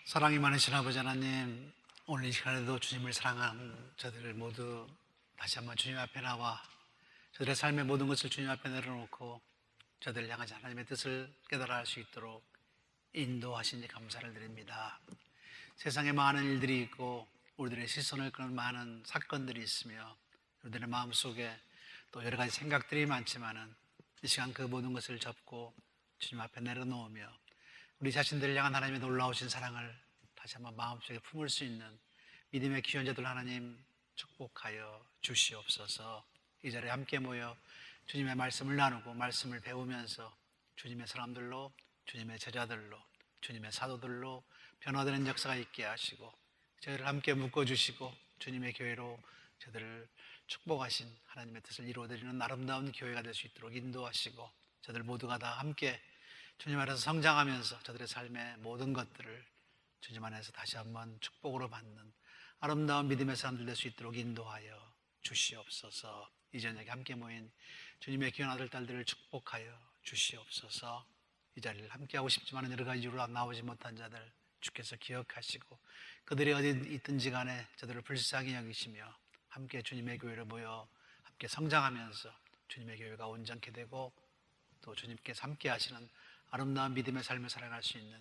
사랑이 많으신 아버지 하나님, 오늘 이 시간에도 주님을 사랑하는 저들을 모두 다시 한번 주님 앞에 나와 저들의 삶의 모든 것을 주님 앞에 내려놓고 저들을 향한 하나님의 뜻을 깨달아 할 수 있도록 인도하시니 감사를 드립니다. 세상에 많은 일들이 있고 우리들의 시선을 끄는 많은 사건들이 있으며 우리들의 마음속에 또 여러 가지 생각들이 많지만은 이 시간 그 모든 것을 접고 주님 앞에 내려놓으며 우리 자신들을 향한 하나님의 놀라우신 사랑을 다시 한번 마음속에 품을 수 있는 믿음의 귀한 자들 하나님 축복하여 주시옵소서. 이 자리에 함께 모여 주님의 말씀을 나누고 말씀을 배우면서 주님의 사람들로, 주님의 제자들로, 주님의 사도들로 변화되는 역사가 있게 하시고 저희를 함께 묶어주시고 주님의 교회로 저들을 축복하신 하나님의 뜻을 이루어드리는 아름다운 교회가 될 수 있도록 인도하시고 저들 모두가 다 함께 주님 안에서 성장하면서 저들의 삶의 모든 것들을 주님 안에서 다시 한번 축복으로 받는 아름다운 믿음의 사람들 될 수 있도록 인도하여 주시옵소서. 이 저녁에 함께 모인 주님의 귀한 아들, 딸들을 축복하여 주시옵소서. 이 자리를 함께하고 싶지만 여러 가지 이유로 나오지 못한 자들 주께서 기억하시고 그들이 어디 있든지 간에 저들을 불쌍히 여기시며 함께 주님의 교회로 모여 함께 성장하면서 주님의 교회가 온전케 되고 또 주님께서 함께 하시는 아름다운 믿음의 삶을 살아갈 수 있는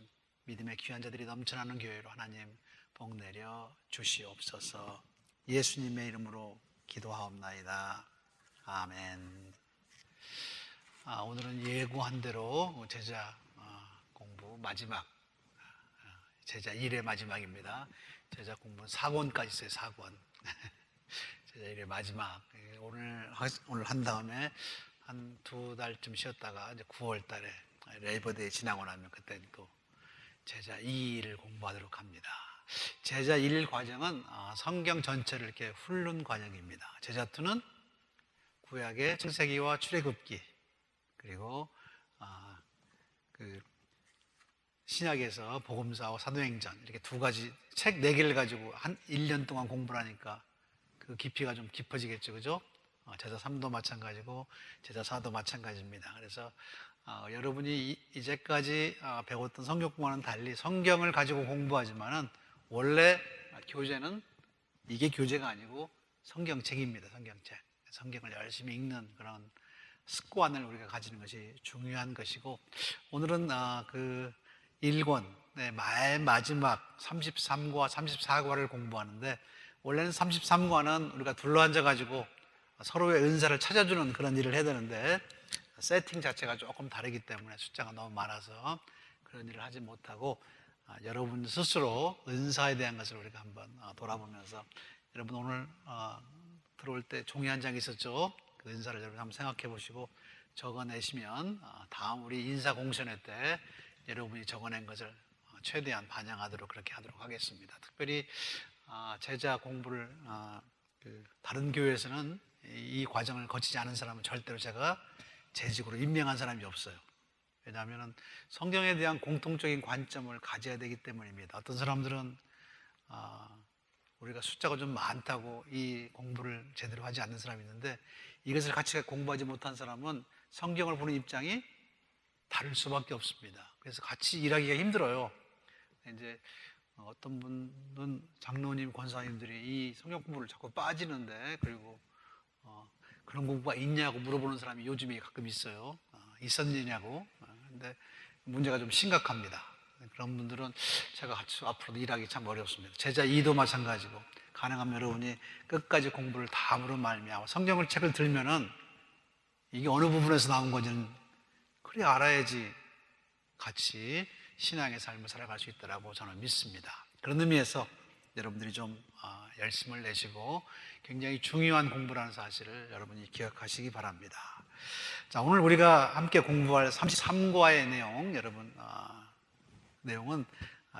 믿음의 귀한 자들이 넘쳐나는 교회로 하나님 복 내려 주시옵소서. 예수님의 이름으로 기도하옵나이다. 아멘. 오늘은 예고한 대로 제자 공부 마지막, 제자 1의 마지막입니다. 제자 공부는 4권까지 있어요. 4권. 제자 1의 마지막. 오늘 한 다음에 한 2달쯤 쉬었다가 이제 9월 달에 레이버데이 지나고 나면 그때 또 제자 2를 공부하도록 합니다. 제자 1 과정은 성경 전체를 이렇게 훑는 과정입니다. 제자 2는 구약의 창세기와 출애굽기 그리고 그 신약에서 복음서와 사도행전 이렇게 두 가지 책 4개를 가지고 한 1년 동안 공부를 하니까 그 깊이가 좀 깊어지겠죠, 그죠? 제자 3도 마찬가지고 제자 4도 마찬가지입니다. 그래서 여러분이 이제까지 배웠던 성경 공부와는 달리 성경을 가지고 공부하지만은 원래 교재는 이게 교재가 아니고 성경책입니다. 성경책. 성경을 열심히 읽는 그런 습관을 우리가 가지는 것이 중요한 것이고 오늘은 그 1권 마지막 33과 34과를 공부하는데 원래는 33과는 우리가 둘러앉아 가지고 서로의 은사를 찾아주는 그런 일을 해야 되는데 세팅 자체가 조금 다르기 때문에 숫자가 너무 많아서 그런 일을 하지 못하고 여러분 스스로 은사에 대한 것을 우리가 한번 돌아보면서 여러분 오늘 들어올 때 종이 한 장 있었죠? 그 은사를 여러분 한번 생각해 보시고 적어내시면 다음 우리 인사공천회 때 여러분이 적어낸 것을 최대한 반영하도록 그렇게 하도록 하겠습니다. 특별히 제자 공부를 다른 교회에서는 이 과정을 거치지 않은 사람은 절대로 제가 재직으로 임명한 사람이 없어요. 왜냐하면 성경에 대한 공통적인 관점을 가져야 되기 때문입니다. 어떤 사람들은 우리가 숫자가 좀 많다고 이 공부를 제대로 하지 않는 사람이 있는데 이것을 같이 공부하지 못한 사람은 성경을 보는 입장이 다를 수밖에 없습니다. 그래서 같이 일하기가 힘들어요. 이제 어떤 분은 장로님, 권사님들이 이 성경 공부를 자꾸 빠지는데 그리고 그런 공부가 있냐고 물어보는 사람이 요즘에 가끔 있어요. 있었느냐고. 근데 문제가 좀 심각합니다. 그런 분들은 제가 앞으로도 일하기 참 어렵습니다. 제자 2도 마찬가지고 가능하면 여러분이 끝까지 공부를 다 함으로 말미암아 성경을 책을 들면은 이게 어느 부분에서 나온 건지는 그래 알아야지 같이 신앙의 삶을 살아갈 수 있다고 저는 믿습니다. 그런 의미에서 여러분들이 좀 열심을 내시고 굉장히 중요한 공부라는 사실을 여러분이 기억하시기 바랍니다. 자, 오늘 우리가 함께 공부할 33과의 내용, 여러분 내용은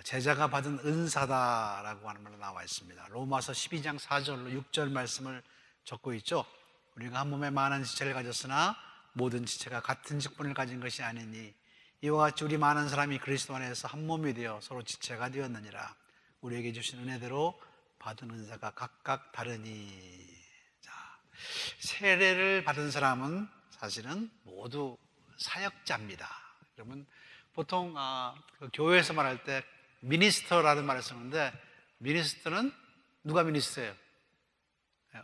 제자가 받은 은사다라고 하는 말로 나와 있습니다. 로마서 12장 4절로 6절 말씀을 적고 있죠. 우리가 한 몸에 많은 지체를 가졌으나 모든 지체가 같은 직분을 가진 것이 아니니 이와 같이 우리 많은 사람이 그리스도 안에서 한 몸이 되어 서로 지체가 되었느니라. 우리에게 주신 은혜대로 받은 은사가 각각 다르니. 자, 세례를 받은 사람은 사실은 모두 사역자입니다. 그러면 보통 교회에서 말할 때 미니스터라는 말을 쓰는데, 미니스터는 누가 미니스터예요?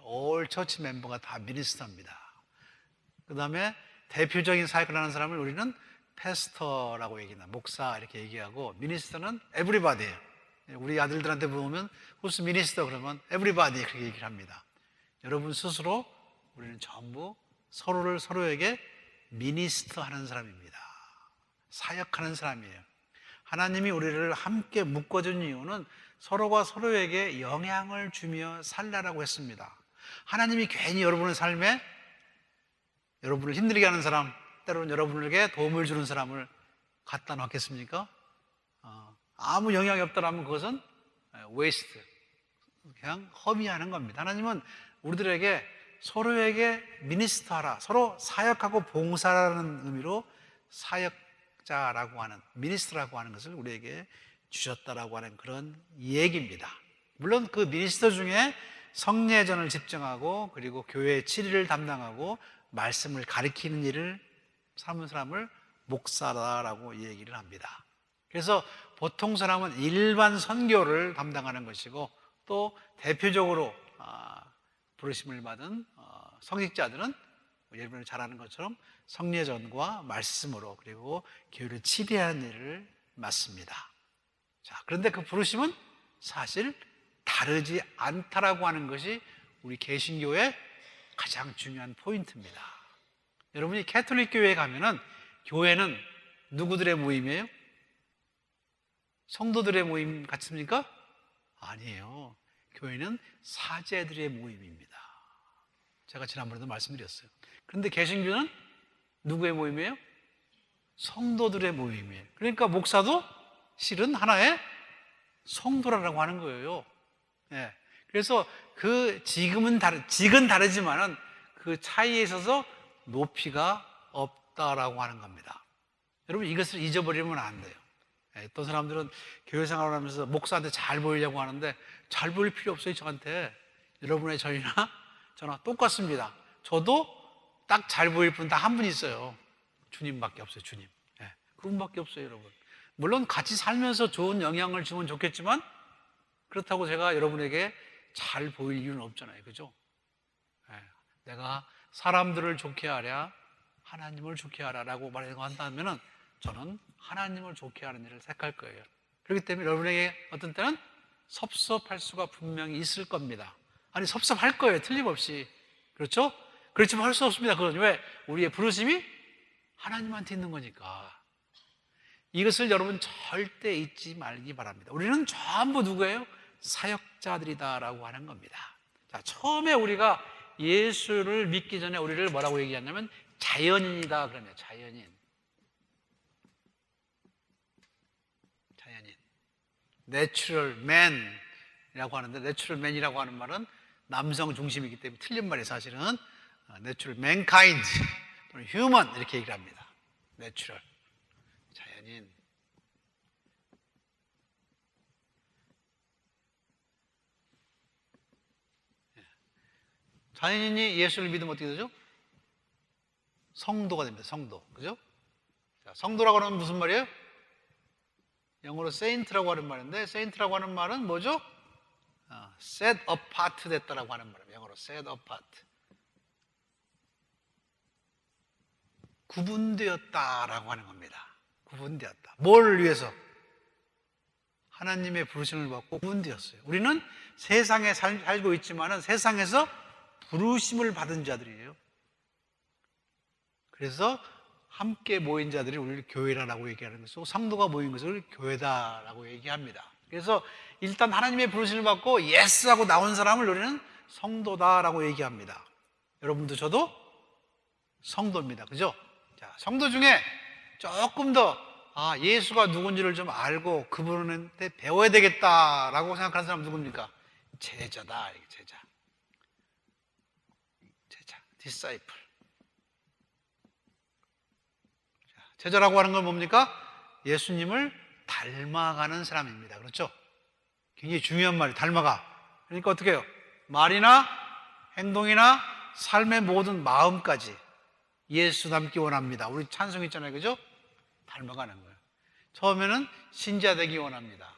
올 처치 멤버가 다 미니스터입니다. 그 다음에 대표적인 사역을 하는 사람을 우리는 패스터라고 얘기합니다. 목사 이렇게 얘기하고, 미니스터는 에브리바디예요. 우리 아들들한테 물어보면 who's minister 그러면 everybody 그렇게 얘기를 합니다. 여러분 스스로 우리는 전부 서로를 서로에게 미니스터 하는 사람입니다. 사역하는 사람이에요. 하나님이 우리를 함께 묶어준 이유는 서로가 서로에게 영향을 주며 살라라고 했습니다. 하나님이 괜히 여러분의 삶에 여러분을 힘들게 하는 사람, 때로는 여러분에게 도움을 주는 사람을 갖다 놓겠습니까? 아무 영향이 없다라면 그것은 웨이스트, 그냥 허비하는 겁니다. 하나님은 우리들에게 서로에게 미니스터하라, 서로 사역하고 봉사하라는 의미로 사역자라고 하는, 미니스터라고 하는 것을 우리에게 주셨다라고 하는 그런 얘기입니다. 물론 그 미니스터 중에 성례전을 집정하고 그리고 교회의 치리를 담당하고 말씀을 가리키는 일을 삼은 사람을 목사라고 얘기를 합니다. 그래서 보통 사람은 일반 선교를 담당하는 것이고, 또 대표적으로 부르심을 받은 성직자들은 여러분이 잘 아는 것처럼 성례전과 말씀으로 그리고 교회를 치리하는 일을 맡습니다. 자, 그런데 그 부르심은 사실 다르지 않다라고 하는 것이 우리 개신교의 가장 중요한 포인트입니다. 여러분이 캐톨릭 교회에 가면은 교회는 누구들의 모임이에요? 성도들의 모임 같습니까? 아니에요. 교회는 사제들의 모임입니다. 제가 지난번에도 말씀드렸어요. 그런데 개신교는 누구의 모임이에요? 성도들의 모임이에요. 그러니까 목사도 실은 하나의 성도라고 하는 거예요. 예. 그래서 그 직은 다르지만은 그 차이에 있어서 높이가 없다라고 하는 겁니다. 여러분 이것을 잊어버리면 안 돼요. 어떤 사람들은 교회 생활을 하면서 목사한테 잘 보이려고 하는데 잘 보일 필요 없어요. 저한테. 여러분의 저나 똑같습니다. 저도 딱 잘 보일 분 딱 한 분 있어요. 주님밖에 없어요. 주님. 그분밖에 없어요. 여러분. 물론 같이 살면서 좋은 영향을 주면 좋겠지만 그렇다고 제가 여러분에게 잘 보일 이유는 없잖아요. 그죠? 내가 사람들을 좋게 하랴 하나님을 좋게 하라라고 말한다면 저는 하나님을 좋게 하는 일을 택할 거예요. 그렇기 때문에 여러분에게 어떤 때는 섭섭할 수가 분명히 있을 겁니다. 아니 섭섭할 거예요. 틀림없이. 그렇죠? 그렇지만 할 수 없습니다. 그건 왜? 우리의 부르심이 하나님한테 있는 거니까. 이것을 여러분 절대 잊지 말기 바랍니다. 우리는 전부 누구예요? 사역자들이다라고 하는 겁니다. 자, 처음에 우리가 예수를 믿기 전에 우리를 뭐라고 얘기하냐면 자연인이다 그러면 자연인. 내추럴 맨이라고 하는데, 내추럴 맨이라고 하는 말은 남성 중심이기 때문에 틀린 말이 사실은 내추럴 맨카인드 또는 휴먼 이렇게 얘기를 합니다. 내추럴 자연인. 자연인이 예수를 믿으면 어떻게 되죠? 성도가 됩니다. 성도. 그죠? 자, 성도라고 하는 무슨 말이에요? 영어로 saint라고 하는 말인데, saint라고 하는 말은 뭐죠? set apart 됐다라고 하는 말이에요. 영어로 set apart. 구분되었다라고 하는 겁니다. 구분되었다. 뭘 위해서? 하나님의 부르심을 받고 구분되었어요. 우리는 세상에 살고 있지만은 세상에서 부르심을 받은 자들이에요. 그래서 함께 모인 자들이 우리를 교회라고 얘기하는 것이고, 성도가 모인 것을 교회다라고 얘기합니다. 그래서 일단 하나님의 부르심을 받고 예스 하고 나온 사람을 우리는 성도다라고 얘기합니다. 여러분도 저도 성도입니다. 그죠? 자, 성도 중에 조금 더 예수가 누군지를 좀 알고 그분한테 배워야 되겠다라고 생각하는 사람은 누굽니까? 제자다. 제자, 디사이플. 제자라고 하는 건 뭡니까? 예수님을 닮아가는 사람입니다. 그렇죠? 굉장히 중요한 말이에요. 닮아가. 그러니까 어떻게 해요? 말이나 행동이나 삶의 모든 마음까지 예수 닮기 원합니다. 우리 찬송 있잖아요. 그죠? 닮아가는 거예요. 처음에는 신자 되기 원합니다.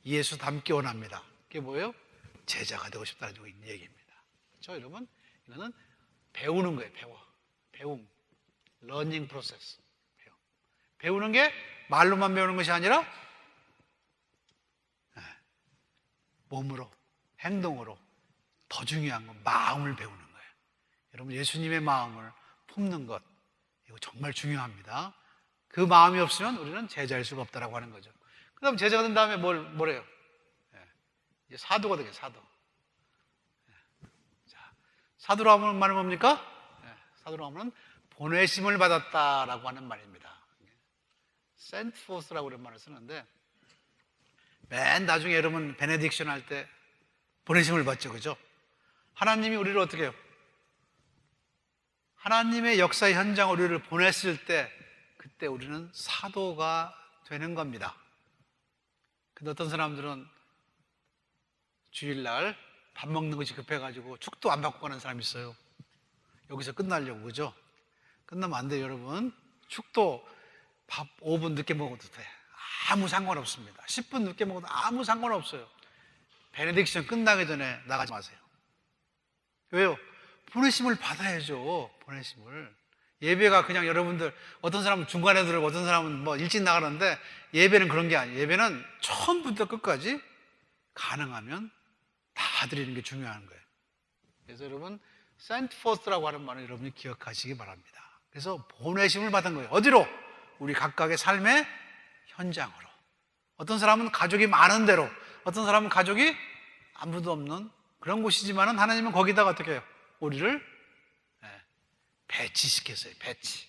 예수 닮기 원합니다. 그게 뭐예요? 제자가 되고 싶다는 얘기입니다. 그렇죠, 여러분? 이거는 배우는 거예요. 배움. 러닝 프로세스. 배우는 게 말로만 배우는 것이 아니라 몸으로, 행동으로, 더 중요한 건 마음을 배우는 거예요. 여러분, 예수님의 마음을 품는 것, 이거 정말 중요합니다. 그 마음이 없으면 우리는 제자일 수가 없다라고 하는 거죠. 그 다음 제자가 된 다음에 뭐래요? 이제 사도가 되겠어요, 사도. 자, 사도로 하면 말은 뭡니까? 사도로 하면 보내심을 받았다라고 하는 말입니다. sent forth라고 그런 말을 쓰는데, 맨 나중에 여러분 베네딕션 할 때 보내심을 받죠, 그죠? 하나님이 우리를 어떻게 해요? 하나님의 역사의 현장 우리를 보냈을 때, 그때 우리는 사도가 되는 겁니다. 근데 어떤 사람들은 주일날 밥 먹는 것이 급해가지고 축도 안 받고 가는 사람이 있어요. 여기서 끝나려고, 그죠? 끝나면 안 돼요, 여러분. 축도 밥 5분 늦게 먹어도 돼. 아무 상관없습니다. 10분 늦게 먹어도 아무 상관없어요. 베네딕션 끝나기 전에 나가지 마세요. 왜요? 보내심을 받아야죠. 보내심을. 예배가 그냥 여러분들, 어떤 사람은 중간에 들어오고 어떤 사람은 뭐 일찍 나가는데, 예배는 그런 게 아니에요. 예배는 처음부터 끝까지 가능하면 다 드리는 게 중요한 거예요. 그래서 여러분, sent forth라고 하는 말을 여러분이 기억하시기 바랍니다. 그래서 보내심을 받은 거예요. 어디로? 우리 각각의 삶의 현장으로. 어떤 사람은 가족이 많은 데로, 어떤 사람은 가족이 아무도 없는 그런 곳이지만은 하나님은 거기다가 어떻게 해요? 우리를 배치시켰어요. 배치.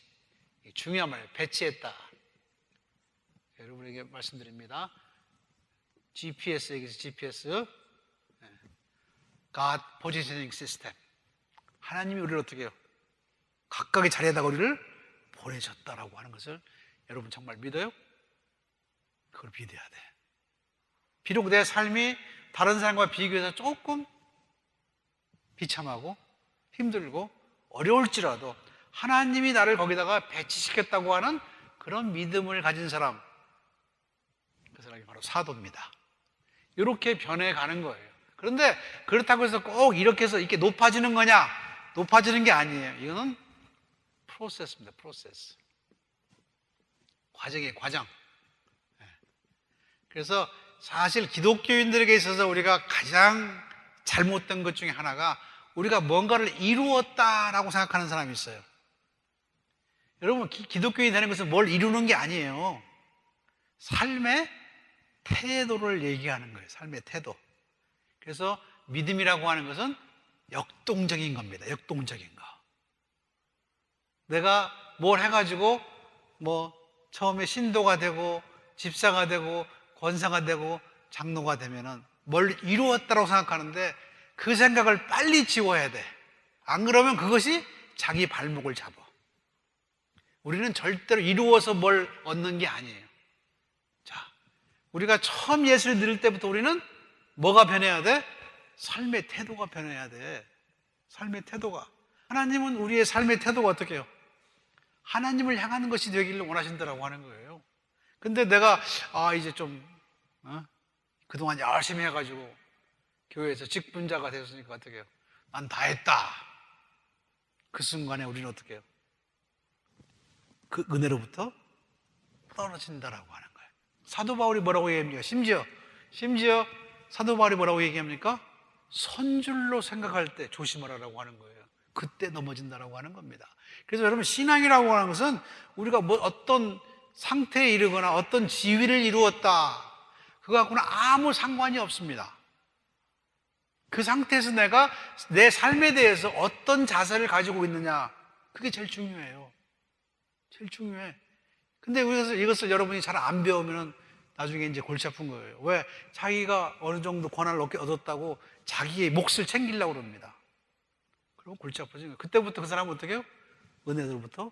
중요한 말이에요. 배치했다. 여러분에게 말씀드립니다. GPS 얘기해서 GPS, God Positioning System. 하나님이 우리를 어떻게 해요? 각각의 자리에다가 우리를 보내셨다라고 하는 것을 여러분 정말 믿어요? 그걸 믿어야 돼. 비록 내 삶이 다른 사람과 비교해서 조금 비참하고 힘들고 어려울지라도 하나님이 나를 거기다가 배치시켰다고 하는 그런 믿음을 가진 사람, 그 사람이 바로 사도입니다. 이렇게 변해가는 거예요. 그런데 그렇다고 해서 꼭 이렇게 해서 이렇게 높아지는 거냐? 높아지는 게 아니에요. 이거는 프로세스입니다. 프로세스. 과정이에요. 과정. 그래서 사실 기독교인들에게 있어서 우리가 가장 잘못된 것 중에 하나가 우리가 뭔가를 이루었다라고 생각하는 사람이 있어요. 여러분, 기독교인이 되는 것은 뭘 이루는 게 아니에요. 삶의 태도를 얘기하는 거예요. 삶의 태도. 그래서 믿음이라고 하는 것은 역동적인 겁니다. 역동적인 거. 내가 뭘 해가지고 뭐 처음에 신도가 되고 집사가 되고 권사가 되고 장로가 되면은 뭘 이루었다고 생각하는데 그 생각을 빨리 지워야 돼. 안 그러면 그것이 자기 발목을 잡아. 우리는 절대로 이루어서 뭘 얻는 게 아니에요. 자, 우리가 처음 예수를 들을 때부터 우리는 뭐가 변해야 돼? 삶의 태도가 변해야 돼. 삶의 태도가. 하나님은 우리의 삶의 태도가 어떻게 해요? 하나님을 향하는 것이 되기를 원하신다라고 하는 거예요. 근데 내가 이제 좀 그동안 열심히 해가지고 교회에서 직분자가 되었으니까 어떻게 해요? 난 다 했다. 그 순간에 우리는 어떻게 해요? 그 은혜로부터 떨어진다라고 하는 거예요. 사도 바울이 뭐라고 얘기합니까? 심지어 사도 바울이 뭐라고 얘기합니까? 선줄로 생각할 때 조심하라고 하는 거예요. 그때 넘어진다라고 하는 겁니다. 그래서 여러분, 신앙이라고 하는 것은 우리가 뭐 어떤 상태에 이르거나 어떤 지위를 이루었다, 그거하고는 아무 상관이 없습니다. 그 상태에서 내가 내 삶에 대해서 어떤 자세를 가지고 있느냐, 그게 제일 중요해요. 제일 중요해. 근데 이것을 여러분이 잘 안 배우면은 나중에 이제 골치 아픈 거예요. 왜? 자기가 어느 정도 권한을 얻었다고 자기의 몫을 챙기려고 그럽니다. 그럼 골치 아프지. 그때부터 그 사람은 어떻게 해요? 은혜로부터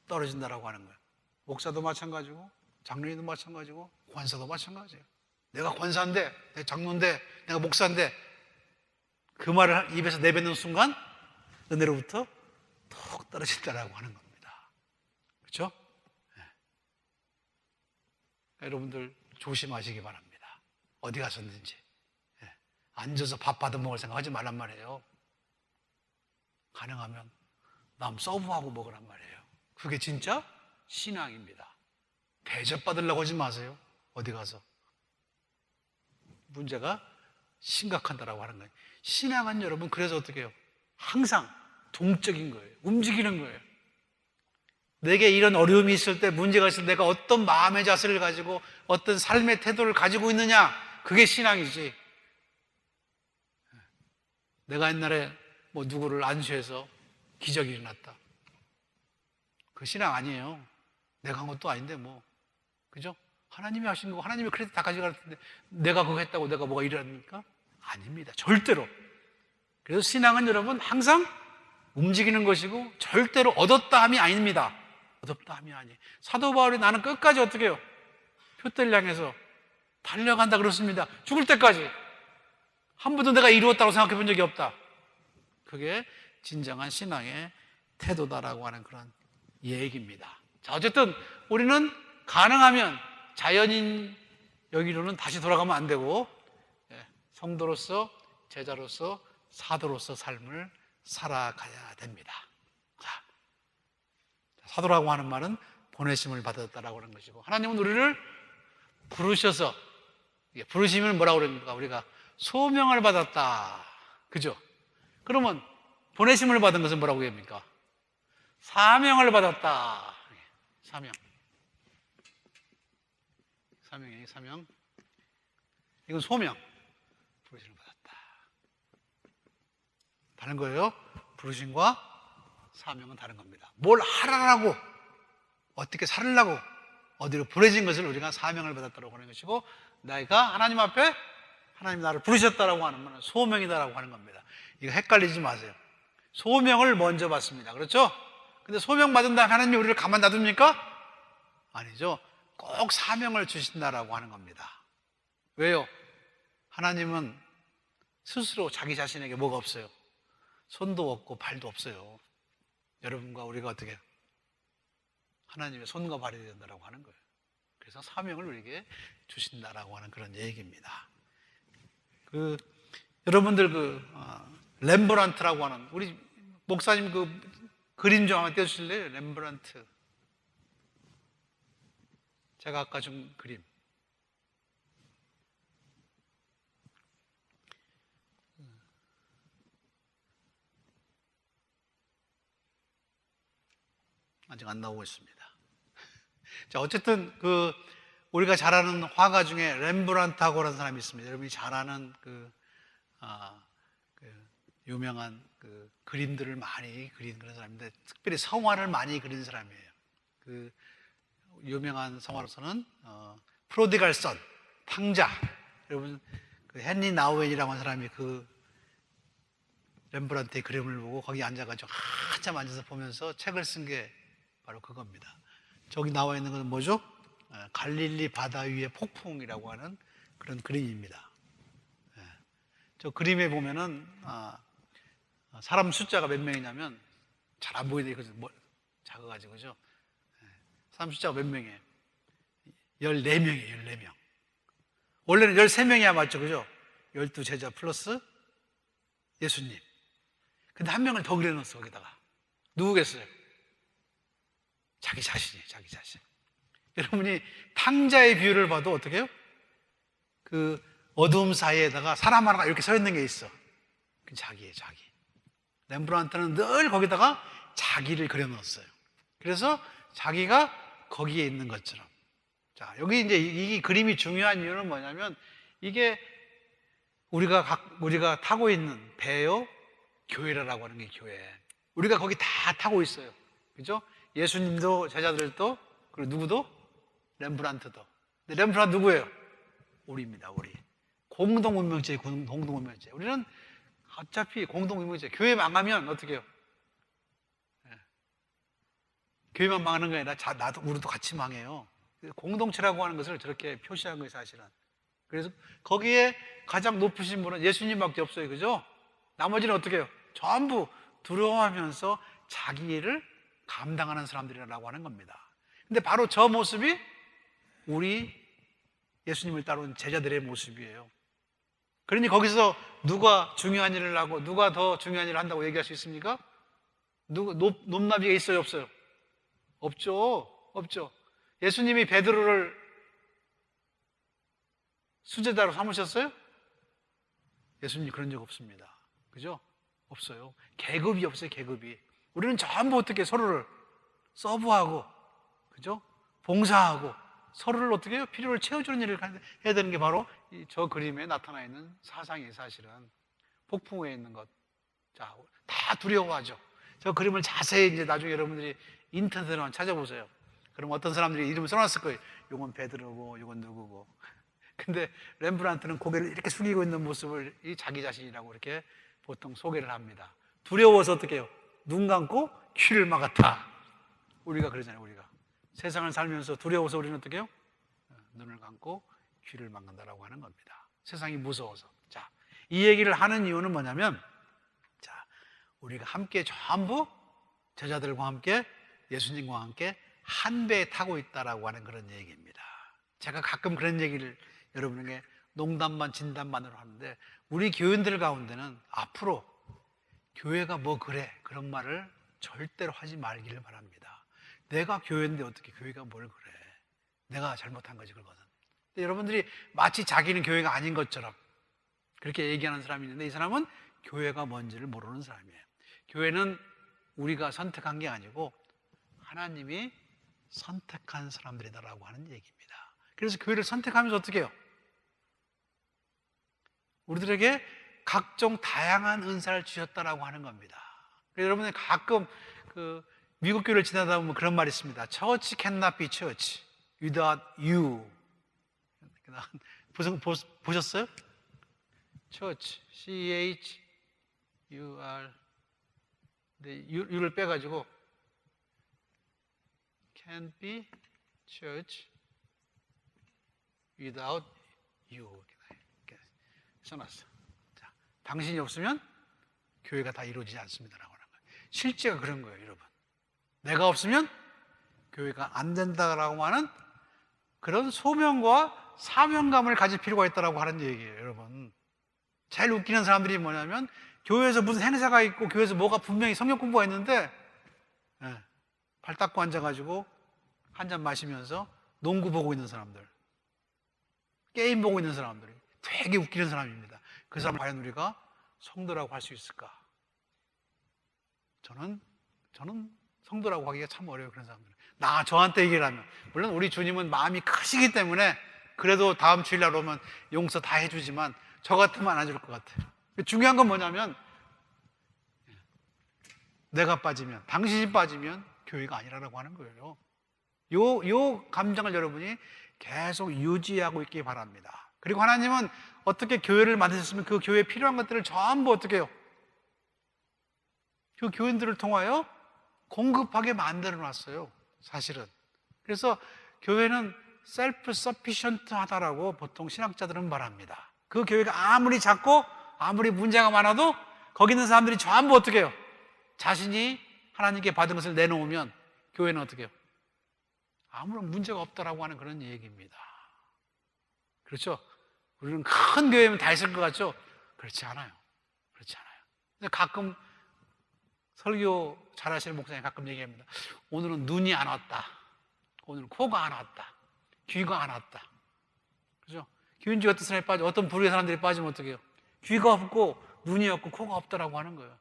떨어진다라고 하는 거예요. 목사도 마찬가지고, 장로님도 마찬가지고, 권사도 마찬가지예요. 내가 권사인데, 내가 장로인데, 내가 목사인데, 그 말을 입에서 내뱉는 순간 은혜로부터 턱 떨어진다라고 하는 겁니다. 그렇죠? 네. 여러분들 조심하시기 바랍니다. 어디 가서든지. 예. 앉아서 밥 받아 먹을 생각하지 말란 말이에요. 가능하면 남 서브하고 먹으란 말이에요. 그게 진짜 신앙입니다. 대접받으려고 하지 마세요. 어디 가서. 문제가 심각하다라고 하는 거예요. 신앙은 여러분 그래서 어떻게 해요? 항상 동적인 거예요. 움직이는 거예요. 내게 이런 어려움이 있을 때, 문제가 있을 때 내가 어떤 마음의 자세를 가지고 어떤 삶의 태도를 가지고 있느냐, 그게 신앙이지. 내가 옛날에 뭐 누구를 안수해서 기적이 일어났다, 그 신앙 아니에요. 내가 한 것도 아닌데 뭐, 그죠? 하나님이 하신 거고 하나님이 크레딧 다 가져갈 텐데 내가 그거 했다고 내가 뭐가 일어납니까? 아닙니다. 절대로. 그래서 신앙은 여러분 항상 움직이는 것이고 절대로 얻었다 함이 아닙니다. 얻었다 함이 아니에요. 사도 바울이 나는 끝까지 어떻게 해요? 표대를 향해서 달려간다 그렇습니다. 죽을 때까지. 한 번도 내가 이루었다고 생각해 본 적이 없다. 그게 진정한 신앙의 태도다라고 하는 그런 얘기입니다. 자, 어쨌든 우리는 가능하면 자연인 여기로는 다시 돌아가면 안 되고, 성도로서, 제자로서, 사도로서 삶을 살아가야 됩니다. 자, 사도라고 하는 말은 보내심을 받았다라고 하는 것이고, 하나님은 우리를 부르셔서, 부르심을 뭐라고 그럽니까? 우리가 소명을 받았다. 그죠? 그러면 보내심을 받은 것은 뭐라고 합니까? 사명을 받았다. 사명. 사명이에요, 사명. 이건 소명. 부르심을 받았다. 다른 거예요. 부르심과 사명은 다른 겁니다. 뭘 하라고, 어떻게 살으려고, 어디로 보내진 것을 우리가 사명을 받았다고 하는 것이고, 내가 하나님 앞에 하나님 나를 부르셨다라고 하는 것은 소명이다라고 하는 겁니다. 이거 헷갈리지 마세요. 소명을 먼저 받습니다. 그렇죠? 근데 소명 받은 다음에 하나님이 우리를 가만 놔둡니까? 아니죠. 꼭 사명을 주신다라고 하는 겁니다. 왜요? 하나님은 스스로 자기 자신에게 뭐가 없어요? 손도 없고 발도 없어요. 여러분과 우리가 어떻게 하나님의 손과 발이 된다라고 하는 거예요. 그래서 사명을 우리에게 주신다라고 하는 그런 얘기입니다. 여러분들 렘브란트라고 하는, 우리 목사님 그림 좀 한번 떼주실래요? 렘브란트. 제가 아까 준 그림. 아직 안 나오고 있습니다. 자, 어쨌든 우리가 잘 아는 화가 중에 렘브란트하고라는 사람이 있습니다. 여러분이 잘 아는 유명한 그림들을 많이 그린 그런 사람인데, 특별히 성화를 많이 그린 사람이에요. 유명한 성화로서는 프로디갈 선, 탕자. 여러분 헨리 나우엔이라고 하는 사람이 렘브란트의 그림을 보고 거기 앉아가지고 한참 앉아서 보면서 책을 쓴 게 바로 그겁니다. 저기 나와 있는 것은 뭐죠? 갈릴리 바다 위의 폭풍이라고 하는 그런 그림입니다. 저 그림에 보면은 사람 숫자가 몇 명이냐면, 잘 안 보이네, 이거 작아가지고, 그죠? 사람 숫자가 몇 명이에요? 14명이에요, 14명. 원래는 13명이야, 맞죠? 그죠? 12제자 플러스 예수님. 근데 한 명을 더 그려놨어, 거기다가. 누구겠어요? 자기 자신이에요, 자기 자신. 여러분이 탕자의 비유를 봐도 어떻게 해요? 어두움 사이에다가 사람 하나가 이렇게 서 있는 게 있어. 그게 자기예요, 자기. 렘브란트는 늘 거기다가 자기를 그려놓았어요. 그래서 자기가 거기에 있는 것처럼. 자, 여기 이제 이 그림이 중요한 이유는 뭐냐면, 이게 우리가 타고 있는 배요, 교회라고 하는 게 교회. 우리가 거기 다 타고 있어요. 그죠? 예수님도, 제자들도, 그리고 누구도? 렘브란트도. 근데 렘브란트 누구예요? 우리입니다, 우리. 공동운명체, 공동운명체. 우리는 어차피 공동운명체. 교회 망하면 어떻게 해요? 교회만 망하는 게 아니라 우리도 같이 망해요. 공동체라고 하는 것을 저렇게 표시한 거예요, 사실은. 그래서 거기에 가장 높으신 분은 예수님밖에 없어요, 그죠? 나머지는 어떻게 해요? 전부 두려워하면서 자기 일을 감당하는 사람들이라고 하는 겁니다. 근데 바로 저 모습이 우리 예수님을 따르는 제자들의 모습이에요. 그러니 거기서 누가 중요한 일을 하고 누가 더 중요한 일을 한다고 얘기할 수 있습니까? 높나비가 있어요, 없어요? 없죠. 없죠. 예수님이 베드로를 수제자로 삼으셨어요? 예수님 그런 적 없습니다. 그죠? 없어요. 계급이 없어요, 계급이. 우리는 전부 어떻게 서로를 서브하고, 그죠? 봉사하고, 서로를 어떻게 해요? 필요를 채워주는 일을 해야 되는 게 바로 저 그림에 나타나 있는 사상이에요, 사실은. 폭풍우에 있는 것. 자, 다 두려워하죠. 저 그림을 자세히 이제 나중에 여러분들이 인터넷에 한번 찾아보세요. 그럼 어떤 사람들이 이름을 써놨을 거예요. 요건 베드로고, 요건 누구고. 근데 렘브란트는 고개를 이렇게 숙이고 있는 모습을 이 자기 자신이라고 이렇게 보통 소개를 합니다. 두려워서 어떻게 해요? 눈 감고 귀를 막았다. 우리가 그러잖아요, 우리가. 세상을 살면서 두려워서 우리는 어떻게 해요? 눈을 감고 귀를 막는다라고 하는 겁니다. 세상이 무서워서. 자, 이 얘기를 하는 이유는 뭐냐면, 자, 우리가 함께 전부 제자들과 함께 예수님과 함께 한 배에 타고 있다라고 하는 그런 얘기입니다. 제가 가끔 그런 얘기를 여러분에게 농담만 진담만으로 하는데, 우리 교인들 가운데는 앞으로 교회가 뭐 그래 그런 말을 절대로 하지 말기를 바랍니다. 내가 교회인데 어떻게 교회가 뭘 그래, 내가 잘못한 거지 그거는. 근데 여러분들이 마치 자기는 교회가 아닌 것처럼 그렇게 얘기하는 사람이 있는데, 이 사람은 교회가 뭔지를 모르는 사람이에요. 교회는 우리가 선택한 게 아니고 하나님이 선택한 사람들이다라고 하는 얘기입니다. 그래서 교회를 선택하면서 어떻게 해요? 우리들에게 각종 다양한 은사를 주셨다라고 하는 겁니다. 그래서 여러분이 가끔 미국 교회를 지나다 보면 그런 말이 있습니다. Church cannot be church without you. 보셨어요? Church, C-H-U-R. U를 빼가지고 can't be church without you. 이렇게 써놨어. 자, 당신이 없으면 교회가 다 이루어지지 않습니다라고 하는 거예요. 실제가 그런 거예요, 여러분. 내가 없으면 교회가 안 된다라고 하는 그런 소명과 사명감을 가질 필요가 있다라고 하는 얘기예요, 여러분. 제일 웃기는 사람들이 뭐냐면, 교회에서 무슨 행사가 있고 교회에서 뭐가 분명히 성경 공부가 있는데, 발 닦고 앉아가지고 한 잔 마시면서 농구 보고 있는 사람들, 게임 보고 있는 사람들이 되게 웃기는 사람입니다. 그 사람 과연 우리가 성도라고 할 수 있을까? 저는 성도라고 하기가 참 어려워요, 그런 사람들. 저한테 얘기를 하면, 물론 우리 주님은 마음이 크시기 때문에 그래도 다음 주일날 오면 용서 다 해주지만 저 같으면 안 해줄 것 같아요. 중요한 건 뭐냐면, 내가 빠지면, 당신이 빠지면 교회가 아니라고 하는 거예요. 요 감정을 여러분이 계속 유지하고 있기 바랍니다. 그리고 하나님은 어떻게 교회를 만드셨으면 그 교회에 필요한 것들을 전부 어떻게 해요? 그 교인들을 통하여 공급하게 만들어 놨어요, 사실은. 그래서 교회는 self-sufficient 하다라고 보통 신학자들은 말합니다. 그 교회가 아무리 작고 아무리 문제가 많아도 거기 있는 사람들이 전부 어떻게 해요? 자신이 하나님께 받은 것을 내놓으면 교회는 어떻게 해요? 아무런 문제가 없다라고 하는 그런 얘기입니다. 그렇죠? 우리는 큰 교회면 다 있을 것 같죠? 그렇지 않아요. 그렇지 않아요. 근데 가끔 설교 잘하시는 목사님 가끔 얘기합니다. 오늘은 눈이 안 왔다. 오늘은 코가 안 왔다. 귀가 안 왔다. 그죠? 기운지 어떤 사람이 빠져, 어떤 부류의 사람들이 빠지면 어떻게 해요? 귀가 없고 눈이 없고 코가 없다라고 하는 거예요.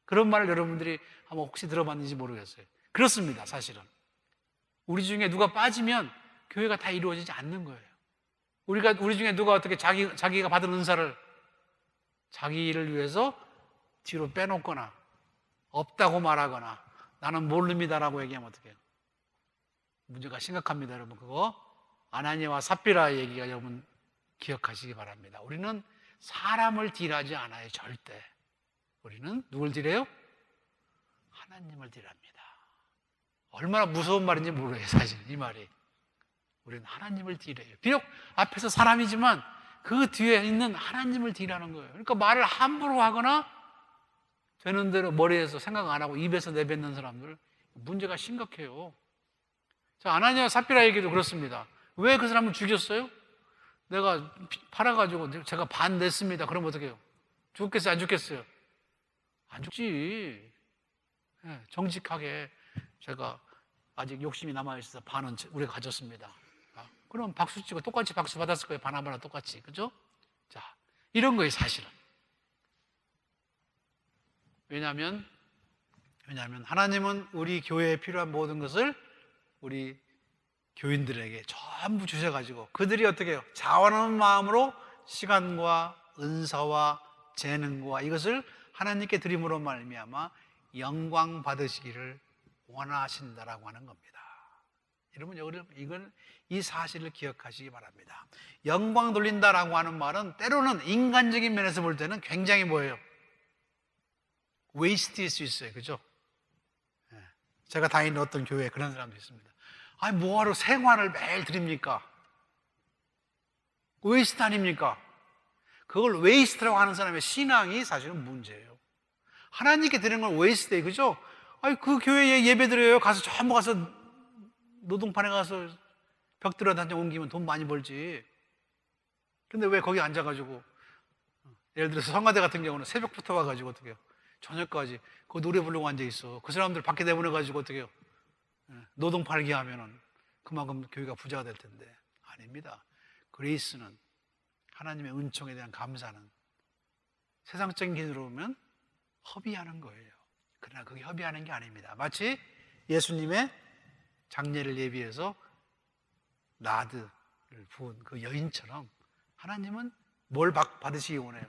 그런 말을 여러분들이 한번 혹시 들어봤는지 모르겠어요. 그렇습니다, 사실은. 우리 중에 누가 빠지면 교회가 다 이루어지지 않는 거예요. 우리 중에 누가 어떻게 자기가 받은 은사를 자기 일을 위해서 뒤로 빼놓거나 없다고 말하거나 나는 모릅니다라고 얘기하면 어떻게 해요? 문제가 심각합니다, 여러분. 그거 아나니아와 삽비라 얘기가 여러분 기억하시기 바랍니다. 우리는 사람을 딜하지 않아요, 절대. 우리는 누굴 딜해요? 하나님을 딜합니다. 얼마나 무서운 말인지 모르겠어요, 사실 이 말이. 우리는 하나님을 딜해요. 비록 앞에서 사람이지만 그 뒤에 있는 하나님을 딜하는 거예요. 그러니까 말을 함부로 하거나 되는 대로 머리에서 생각 안 하고 입에서 내뱉는 사람들, 문제가 심각해요. 자, 아나니아와 삽비라 얘기도 그렇습니다. 왜 그 사람을 죽였어요? 내가 팔아가지고 제가 반 냈습니다. 그러면 어떻게 해요? 죽겠어요? 안 죽겠어요? 안 죽지. 정직하게 제가 아직 욕심이 남아있어서 반은 우리가 가졌습니다. 그럼 박수 치고 똑같이 박수 받았을 거예요. 바나바나 똑같이. 그죠? 자, 이런 거예요, 사실은. 왜냐하면 하나님은 우리 교회에 필요한 모든 것을 우리 교인들에게 전부 주셔가지고 그들이 어떻게 해요? 자원하는 마음으로 시간과 은사와 재능과 이것을 하나님께 드림으로 말미암아 영광 받으시기를 원하신다라고 하는 겁니다. 여러분, 이걸 이 사실을 기억하시기 바랍니다. 영광 돌린다라고 하는 말은 때로는 인간적인 면에서 볼 때는 굉장히 뭐예요? 웨이스트일 수 있어요. 그죠? 제가 다니는 어떤 교회에 그런 사람도 있습니다. 아니, 뭐하러 생활을 매일 드립니까? 웨이스트 아닙니까? 그걸 웨이스트라고 하는 사람의 신앙이 사실은 문제예요. 하나님께 드리는 건 웨이스트예요. 그죠? 아니, 그 교회에 예배 드려요. 가서 전부 가서 노동판에 가서 벽 들어 다녀 옮기면 돈 많이 벌지. 근데 왜 거기 앉아가지고, 예를 들어서 성가대 같은 경우는 새벽부터 와가지고 어떻게 해요? 저녁까지 그 노래 부르고 앉아있어. 그 사람들 밖에 내보내가지고 어떻게 해요? 노동 팔기 하면은 그만큼 교회가 부자가 될 텐데. 아닙니다. 그레이스는 하나님의 은총에 대한 감사는 세상적인 기준으로 보면 허비하는 거예요. 그러나 그게 허비하는 게 아닙니다. 마치 예수님의 장례를 예비해서 나드를 부은 그 여인처럼 하나님은 뭘 받으시기 원해요?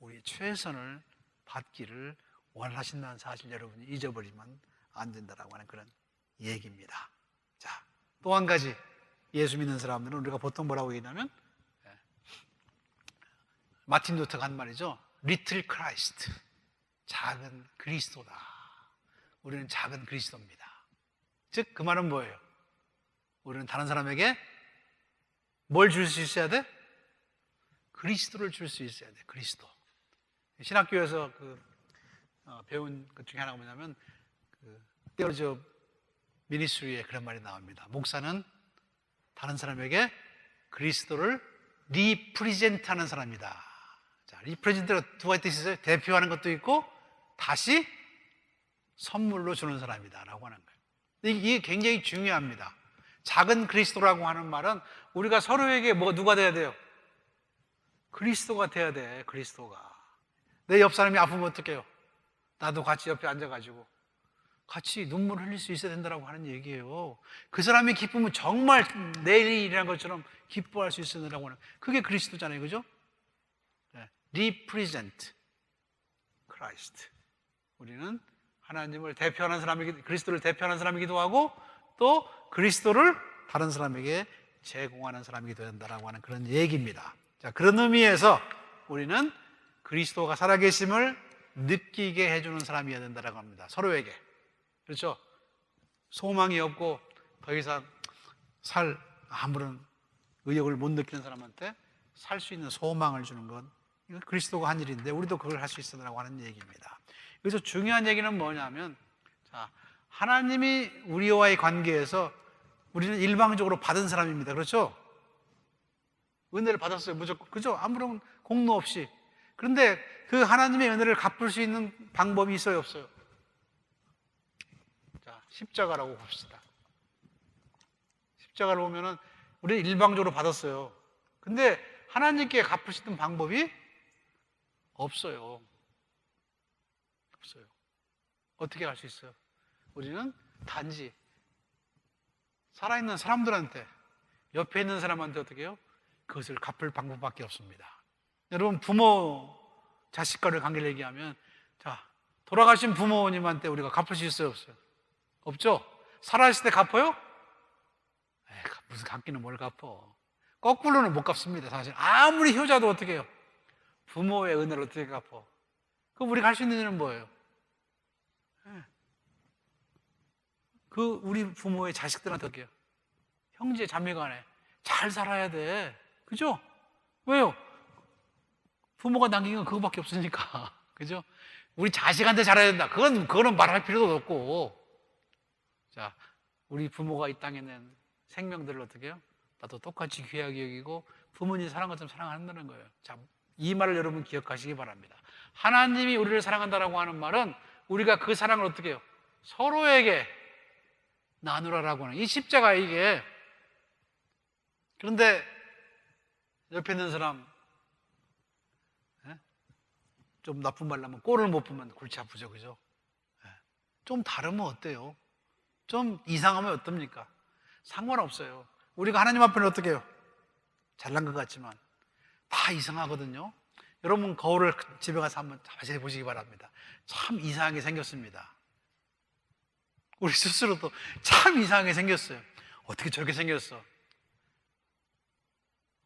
우리 최선을 받기를 원하신다는 사실 여러분이 잊어버리면 안 된다라고 하는 그런 얘기입니다. 자, 또 한 가지 예수 믿는 사람들은 우리가 보통 뭐라고 얘기하냐면 마틴 루터가 한 말이죠. 리틀 크라이스트, 작은 그리스도다. 우리는 작은 그리스도입니다. 즉 그 말은 뭐예요? 우리는 다른 사람에게 뭘 줄 수 있어야 돼? 그리스도를 줄 수 있어야 돼. 그리스도. 신학교에서 배운 것 중에 하나가 뭐냐면 theology of ministry에 그런 말이 나옵니다. 목사는 다른 사람에게 그리스도를 리프리젠트하는 사람이다. 자, 리프리젠트가 두 가지 뜻이 있어요. 대표하는 것도 있고 다시 선물로 주는 사람이다라고 하는 거예요. 이게 굉장히 중요합니다. 작은 그리스도라고 하는 말은 우리가 서로에게 누가 돼야 돼요? 그리스도가 돼야 돼. 그리스도가. 내 옆 사람이 아프면 어떡해요? 나도 같이 옆에 앉아가지고 같이 눈물 흘릴 수 있어야 된다고 하는 얘기예요. 그 사람이 기쁘면 정말 내일이라는 것처럼 기뻐할 수 있어야 된다고 하는, 그게 그리스도잖아요. 그죠? Represent Christ. 우리는 하나님을 대표하는 그리스도를 대표하는 사람이기도 하고 또 그리스도를 다른 사람에게 제공하는 사람이기도 된다라고 하는 그런 얘기입니다. 자, 그런 의미에서 우리는 그리스도가 살아계심을 느끼게 해주는 사람이어야 된다고 합니다. 서로에게. 그렇죠? 소망이 없고 더 이상 아무런 의욕을 못 느끼는 사람한테 살 수 있는 소망을 주는 건 이건 그리스도가 한 일인데 우리도 그걸 할 수 있으라고 하는 얘기입니다. 여기서 중요한 얘기는 뭐냐면, 자, 하나님이 우리와의 관계에서 우리는 일방적으로 받은 사람입니다. 그렇죠? 은혜를 받았어요. 무조건. 그죠? 아무런 공로 없이. 그런데 그 하나님의 은혜를 갚을 수 있는 방법이 있어요, 없어요? 자, 십자가라고 봅시다. 십자가를 보면은 우리는 일방적으로 받았어요. 근데 하나님께 갚을 수 있는 방법이 없어요. 없어요. 어떻게 할 수 있어요? 우리는 단지 살아있는 사람들한테, 옆에 있는 사람한테 어떻게 해요? 그것을 갚을 방법밖에 없습니다. 여러분, 부모 자식 간의 관계를 얘기하면, 자, 돌아가신 부모님한테 우리가 갚을 수 있어요, 없어요? 없죠? 살아있을 때 갚아요? 무슨 갚기는 뭘 갚어. 거꾸로는 못 갚습니다, 사실. 아무리 효자도 어떻게 해요? 부모의 은혜를 어떻게 갚어? 그럼 우리가 할 수 있는 일은 뭐예요? 우리 부모의 자식들한테 어떻게 해요? 형제 자매 간에 잘 살아야 돼. 그죠? 왜요? 부모가 남긴 건 그거밖에 없으니까. 그죠? 우리 자식한테 잘해야 된다. 그거는 말할 필요도 없고. 자, 우리 부모가 이 땅에 낸 생명들을 어떻게 해요? 나도 똑같이 귀하게 여기고 부모님 사랑한 것처럼 사랑한다는 거예요. 자, 이 말을 여러분 기억하시기 바랍니다. 하나님이 우리를 사랑한다라고 하는 말은 우리가 그 사랑을 어떻게 해요? 서로에게 나누라라고 하는 이 십자가 이게. 그런데 옆에 있는 사람 좀 나쁜 말 나면 꼴을 못 보면 골치 아프죠, 그죠? 좀 다르면 어때요? 좀 이상하면 어떻습니까? 상관없어요. 우리가 하나님 앞에는 어떻게 해요? 잘난 것 같지만 다 이상하거든요. 여러분 거울을 집에 가서 한번 자세히 보시기 바랍니다. 참 이상하게 생겼습니다. 우리 스스로도 참 이상하게 생겼어요. 어떻게 저렇게 생겼어?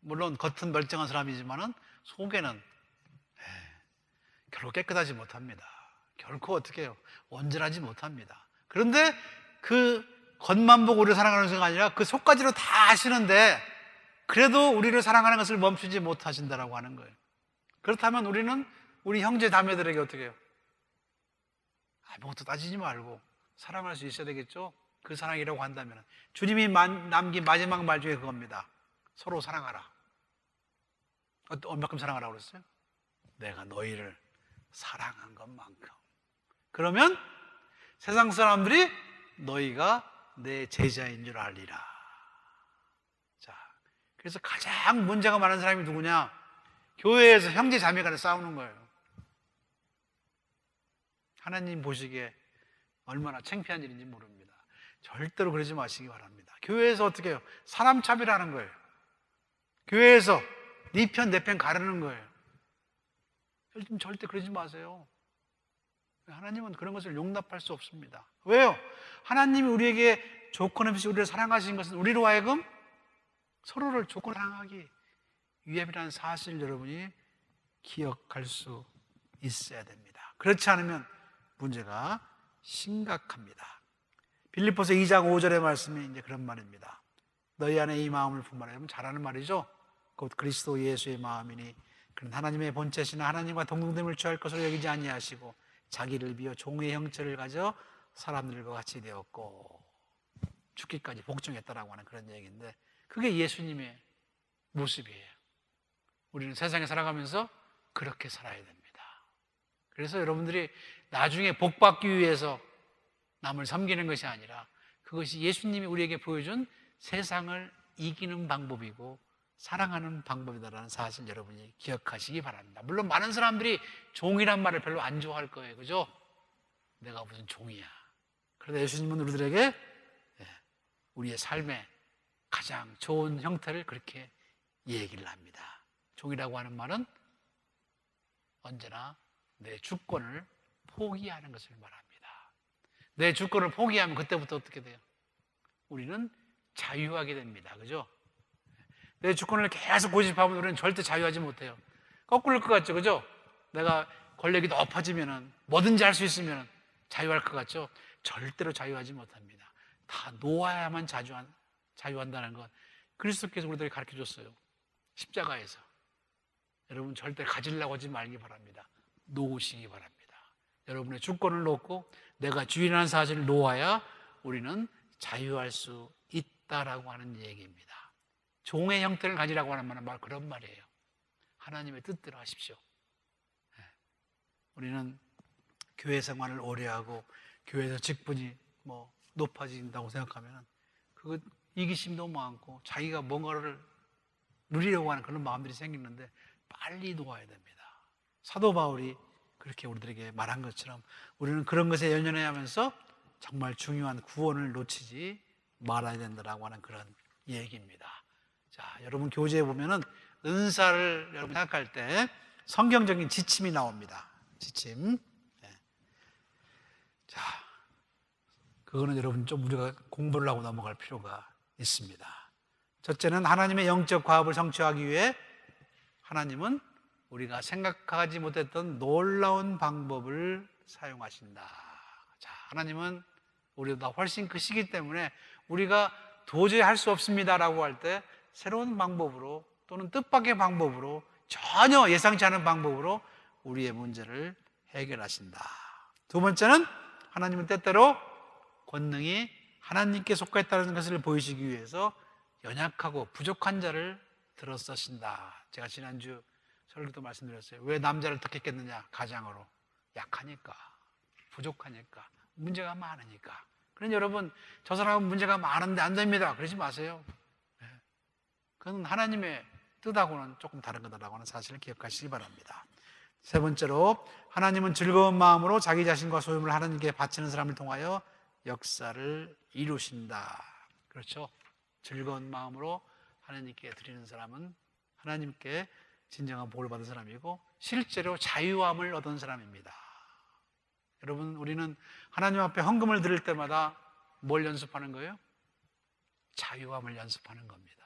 물론 겉은 멀쩡한 사람이지만은 속에는 결코 깨끗하지 못합니다. 결코 어떻게 해요? 온전하지 못합니다. 그런데 그 겉만 보고 우리를 사랑하는 것이 아니라 그 속까지로 다 아시는데 그래도 우리를 사랑하는 것을 멈추지 못하신다라고 하는 거예요. 그렇다면 우리는 우리 형제 자매들에게 어떻게 해요? 아무것도 따지지 말고 사랑할 수 있어야 되겠죠? 그 사랑이라고 한다면 주님이 남긴 마지막 말 중에 그겁니다. 서로 사랑하라. 얼마큼 사랑하라고 그랬어요? 내가 너희를 사랑한 것만큼. 그러면 세상 사람들이 너희가 내 제자인 줄 알리라. 자, 그래서 가장 문제가 많은 사람이 누구냐? 교회에서 형제 자매 간에 싸우는 거예요. 하나님 보시기에 얼마나 창피한 일인지 모릅니다. 절대로 그러지 마시기 바랍니다. 교회에서 어떻게 해요? 사람 차별하는 거예요. 교회에서 네 편 내 편 가르는 거예요. 절대 그러지 마세요. 하나님은 그런 것을 용납할 수 없습니다. 왜요? 하나님이 우리에게 조건 없이 우리를 사랑하신 것은 우리로 하여금 서로를 조건 사랑하기 위함이라는 사실 여러분이 기억할 수 있어야 됩니다. 그렇지 않으면 문제가 심각합니다. 빌립보서 2장 5절의 말씀이 이제 그런 말입니다. 너희 안에 이 마음을 품으라면 잘하는 말이죠. 곧 그리스도 예수의 마음이니 그는 하나님의 본체시나 하나님과 동등됨을 취할 것으로 여기지 아니하시고 자기를 비워 종의 형체를 가져 사람들과 같이 되었고 죽기까지 복종했다라고 하는 그런 얘기인데 그게 예수님의 모습이에요. 우리는 세상에 살아가면서 그렇게 살아야 됩니다. 그래서 여러분들이 나중에 복받기 위해서 남을 섬기는 것이 아니라 그것이 예수님이 우리에게 보여준 세상을 이기는 방법이고 사랑하는 방법이다라는 사실 여러분이 기억하시기 바랍니다. 물론 많은 사람들이 종이란 말을 별로 안 좋아할 거예요. 그죠? 내가 무슨 종이야. 그런데 예수님은 우리들에게 우리의 삶의 가장 좋은 형태를 그렇게 얘기를 합니다. 종이라고 하는 말은 언제나 내 주권을 포기하는 것을 말합니다. 내 주권을 포기하면 그때부터 어떻게 돼요? 우리는 자유하게 됩니다. 그죠? 내 주권을 계속 고집하면 우리는 절대 자유하지 못해요. 거꾸로일 것 같죠? 그죠? 내가 권력이 높아지면은 뭐든지 할 수 있으면 자유할 것 같죠? 절대로 자유하지 못합니다. 다 놓아야만 자유한다는 것 그리스도께서 우리들에게 가르쳐 줬어요. 십자가에서. 여러분 절대 가지려고 하지 말기 바랍니다. 놓으시기 바랍니다. 여러분의 주권을 놓고 내가 주인이라는 사실을 놓아야 우리는 자유할 수 있다라고 하는 얘기입니다. 종의 형태를 가지라고 하는 말은 바로 그런 말이에요. 하나님의 뜻대로 하십시오. 우리는 교회 생활을 오래 하고 교회에서 직분이 높아진다고 생각하면 그거 이기심도 많고 자기가 뭔가를 누리려고 하는 그런 마음들이 생기는데 빨리 놓아야 됩니다. 사도 바울이 그렇게 우리들에게 말한 것처럼 우리는 그런 것에 연연해야 하면서 정말 중요한 구원을 놓치지 말아야 된다라고 하는 그런 얘기입니다. 자, 여러분 교재에 보면은 은사를 여러분 생각할 때 성경적인 지침이 나옵니다. 지침. 자, 그거는 여러분 좀 우리가 공부를 하고 넘어갈 필요가 있습니다. 첫째는 하나님의 영적 과업을 성취하기 위해 하나님은 우리가 생각하지 못했던 놀라운 방법을 사용하신다. 자, 하나님은 우리보다 훨씬 크시기 때문에 우리가 도저히 할 수 없습니다라고 할 때 새로운 방법으로 또는 뜻밖의 방법으로 전혀 예상치 않은 방법으로 우리의 문제를 해결하신다. 두 번째는 하나님은 때때로 권능이 하나님께 속하였다는 것을 보이시기 위해서 연약하고 부족한 자를 들었으신다. 제가 지난주 설교도 말씀드렸어요. 왜 남자를 택했겠느냐? 가장으로. 약하니까, 부족하니까, 문제가 많으니까. 그러니 여러분, 저 사람은 문제가 많은데 안 됩니다. 그러지 마세요. 그건 하나님의 뜻하고는 조금 다른 거다라고 하는 사실을 기억하시기 바랍니다. 세 번째로, 하나님은 즐거운 마음으로 자기 자신과 소유를 하나님께 바치는 사람을 통하여 역사를 이루신다. 그렇죠? 즐거운 마음으로 하나님께 드리는 사람은 하나님께 진정한 복을 받은 사람이고 실제로 자유함을 얻은 사람입니다. 여러분, 우리는 하나님 앞에 헌금을 드릴 때마다 뭘 연습하는 거예요? 자유함을 연습하는 겁니다.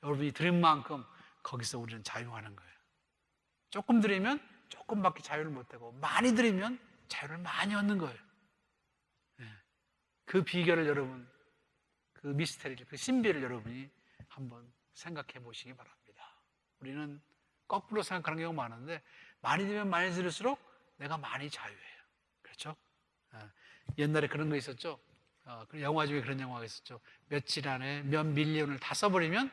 여러분이 드린 만큼 거기서 우리는 자유하는 거예요. 조금 드리면 조금밖에 자유를 못하고 많이 드리면 자유를 많이 얻는 거예요. 그 비결을 여러분, 그 미스테리를, 그 신비를 여러분이 한번 생각해 보시기 바랍니다. 우리는 거꾸로 생각하는 경우가 많은데 많이 들면 많이 들을수록 내가 많이 자유해요. 그렇죠? 옛날에 그런 거 있었죠. 영화 중에 그런 영화가 있었죠. 며칠 안에 몇 밀리언을 다 써버리면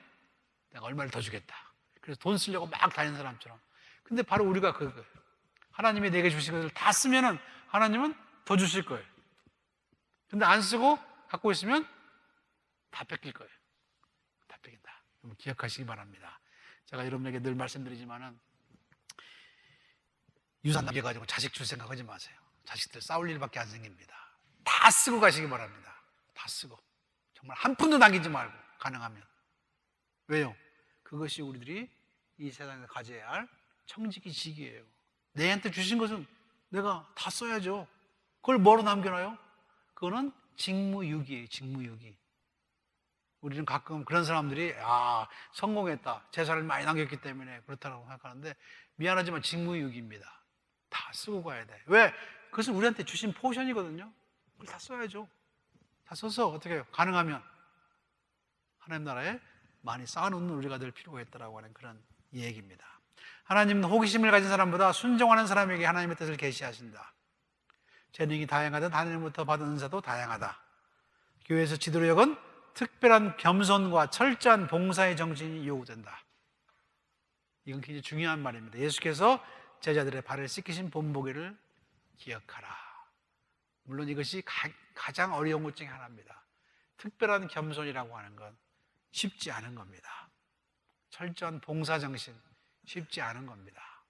내가 얼마를 더 주겠다. 그래서 돈 쓰려고 막 다니는 사람처럼. 근데 바로 우리가 그거예요. 하나님이 내게 주신 것을 다 쓰면은 하나님은 더 주실 거예요. 근데 안 쓰고 갖고 있으면 다 뺏길 거예요. 다 뺏긴다. 여러분 기억하시기 바랍니다. 제가 여러분에게 늘 말씀드리지만은 유산 남겨가지고 자식 줄 생각하지 마세요. 자식들 싸울 일밖에 안 생깁니다. 다 쓰고 가시기 바랍니다. 다 쓰고. 정말 한 푼도 남기지 말고 가능하면. 왜요? 그것이 우리들이 이 세상에서 가져야 할 청지기 직이에요. 내한테 주신 것은 내가 다 써야죠. 그걸 뭐로 남겨놔요? 그거는 직무유기예요. 직무유기. 우리는 가끔 그런 사람들이 성공했다. 재산을 많이 남겼기 때문에 그렇다고 생각하는데 미안하지만 직무유기입니다. 다 쓰고 가야 돼. 왜? 그것은 우리한테 주신 포션이거든요. 그걸 다 써야죠. 다 써서 어떻게 해요? 가능하면 하나님 나라에 많이 쌓아놓는 우리가 될 필요가 있다고 하는 그런 얘기입니다. 하나님은 호기심을 가진 사람보다 순종하는 사람에게 하나님의 뜻을 계시하신다. 재능이 다양하든 하나님부터 받은 은사도 다양하다. 교회에서 지도로 역은 특별한 겸손과 철저한 봉사의 정신이 요구된다. 이건 굉장히 중요한 말입니다. 예수께서 제자들의 발을 씻기신 본보기를 기억하라. 물론 이것이 가장 어려운 것 중에 하나입니다. 특별한 겸손이라고 하는 건 쉽지 않은 겁니다. 철저한 봉사정신 쉽지 않은 겁니다.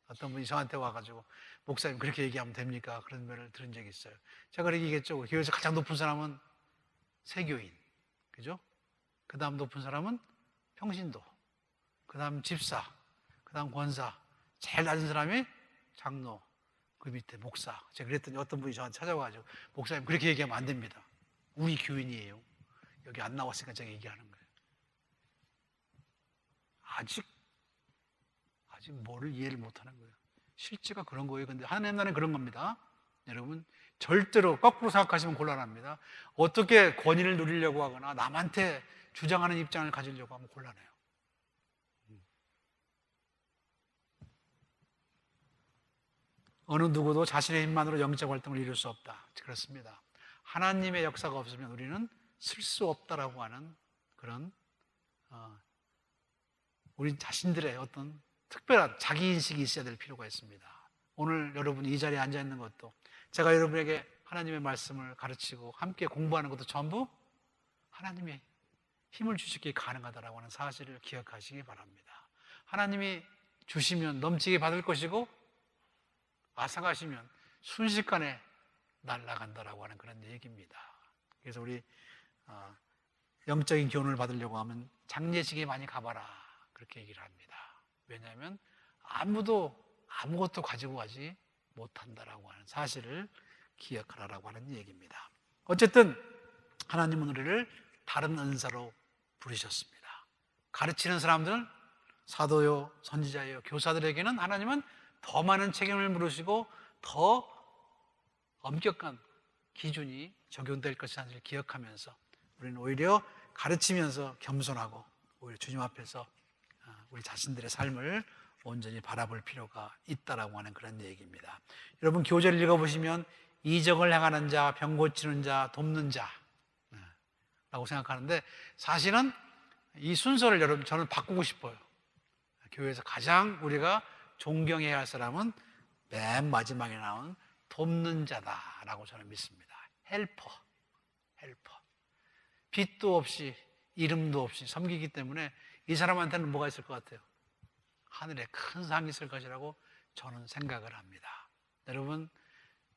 어떤 분이 저한테 와가지고 목사님 그렇게 얘기하면 됩니까? 그런 말을 들은 적이 있어요. 제가 그렇게 얘기했죠. 교회에서 가장 높은 사람은 세교인, 그죠? 그 다음 높은 사람은 평신도, 그 다음 집사, 그 다음 권사, 제일 낮은 사람이 장로, 그 밑에 목사. 제가 그랬더니 어떤 분이 저한테 찾아와가지고 목사님 그렇게 얘기하면 안 됩니다. 우리 교인이에요. 여기 안 나왔으니까 제가 얘기하는 거예요. 아직 뭐를 이해를 못하는 거예요. 실제가 그런 거예요. 근데 하나님 나라는 그런 겁니다. 여러분 절대로 거꾸로 생각하시면 곤란합니다. 어떻게 권위를 누리려고 하거나 남한테 주장하는 입장을 가지려고 하면 곤란해요. 어느 누구도 자신의 힘만으로 영적 활동을 이룰 수 없다. 그렇습니다. 하나님의 역사가 없으면 우리는 쓸 수 없다라고 하는 그런 우리 자신들의 어떤 특별한 자기인식이 있어야 될 필요가 있습니다. 오늘 여러분이 이 자리에 앉아 있는 것도 제가 여러분에게 하나님의 말씀을 가르치고 함께 공부하는 것도 전부 하나님의 힘을 주시기에 가능하다라고 하는 사실을 기억하시기 바랍니다. 하나님이 주시면 넘치게 받을 것이고 앗아가시면 순식간에 날아간다라고 하는 그런 얘기입니다. 그래서 우리 영적인 교훈을 받으려고 하면 장례식에 많이 가봐라 그렇게 얘기를 합니다. 왜냐하면 아무것도 가지고 가지 못한다라고 하는 사실을 기억하라라고 하는 얘기입니다. 어쨌든 하나님은 우리를 다른 은사로 부르셨습니다. 가르치는 사람들은 사도요, 선지자요, 교사들에게는 하나님은 더 많은 책임을 물으시고 더 엄격한 기준이 적용될 것이라는 사실을 기억하면서 우리는 오히려 가르치면서 겸손하고 오히려 주님 앞에서 우리 자신들의 삶을 온전히 바라볼 필요가 있다라고 하는 그런 얘기입니다. 여러분 교재를 읽어보시면 이적을 행하는 자, 병 고치는 자, 돕는 자 라고 생각하는데 사실은 이 순서를 여러분 저는 바꾸고 싶어요. 교회에서 가장 우리가 존경해야 할 사람은 맨 마지막에 나온 돕는 자다라고 저는 믿습니다. 헬퍼. 빚도 없이 이름도 없이 섬기기 때문에 이 사람한테는 뭐가 있을 것 같아요? 하늘에 큰 상이 있을 것이라고 저는 생각을 합니다. 여러분,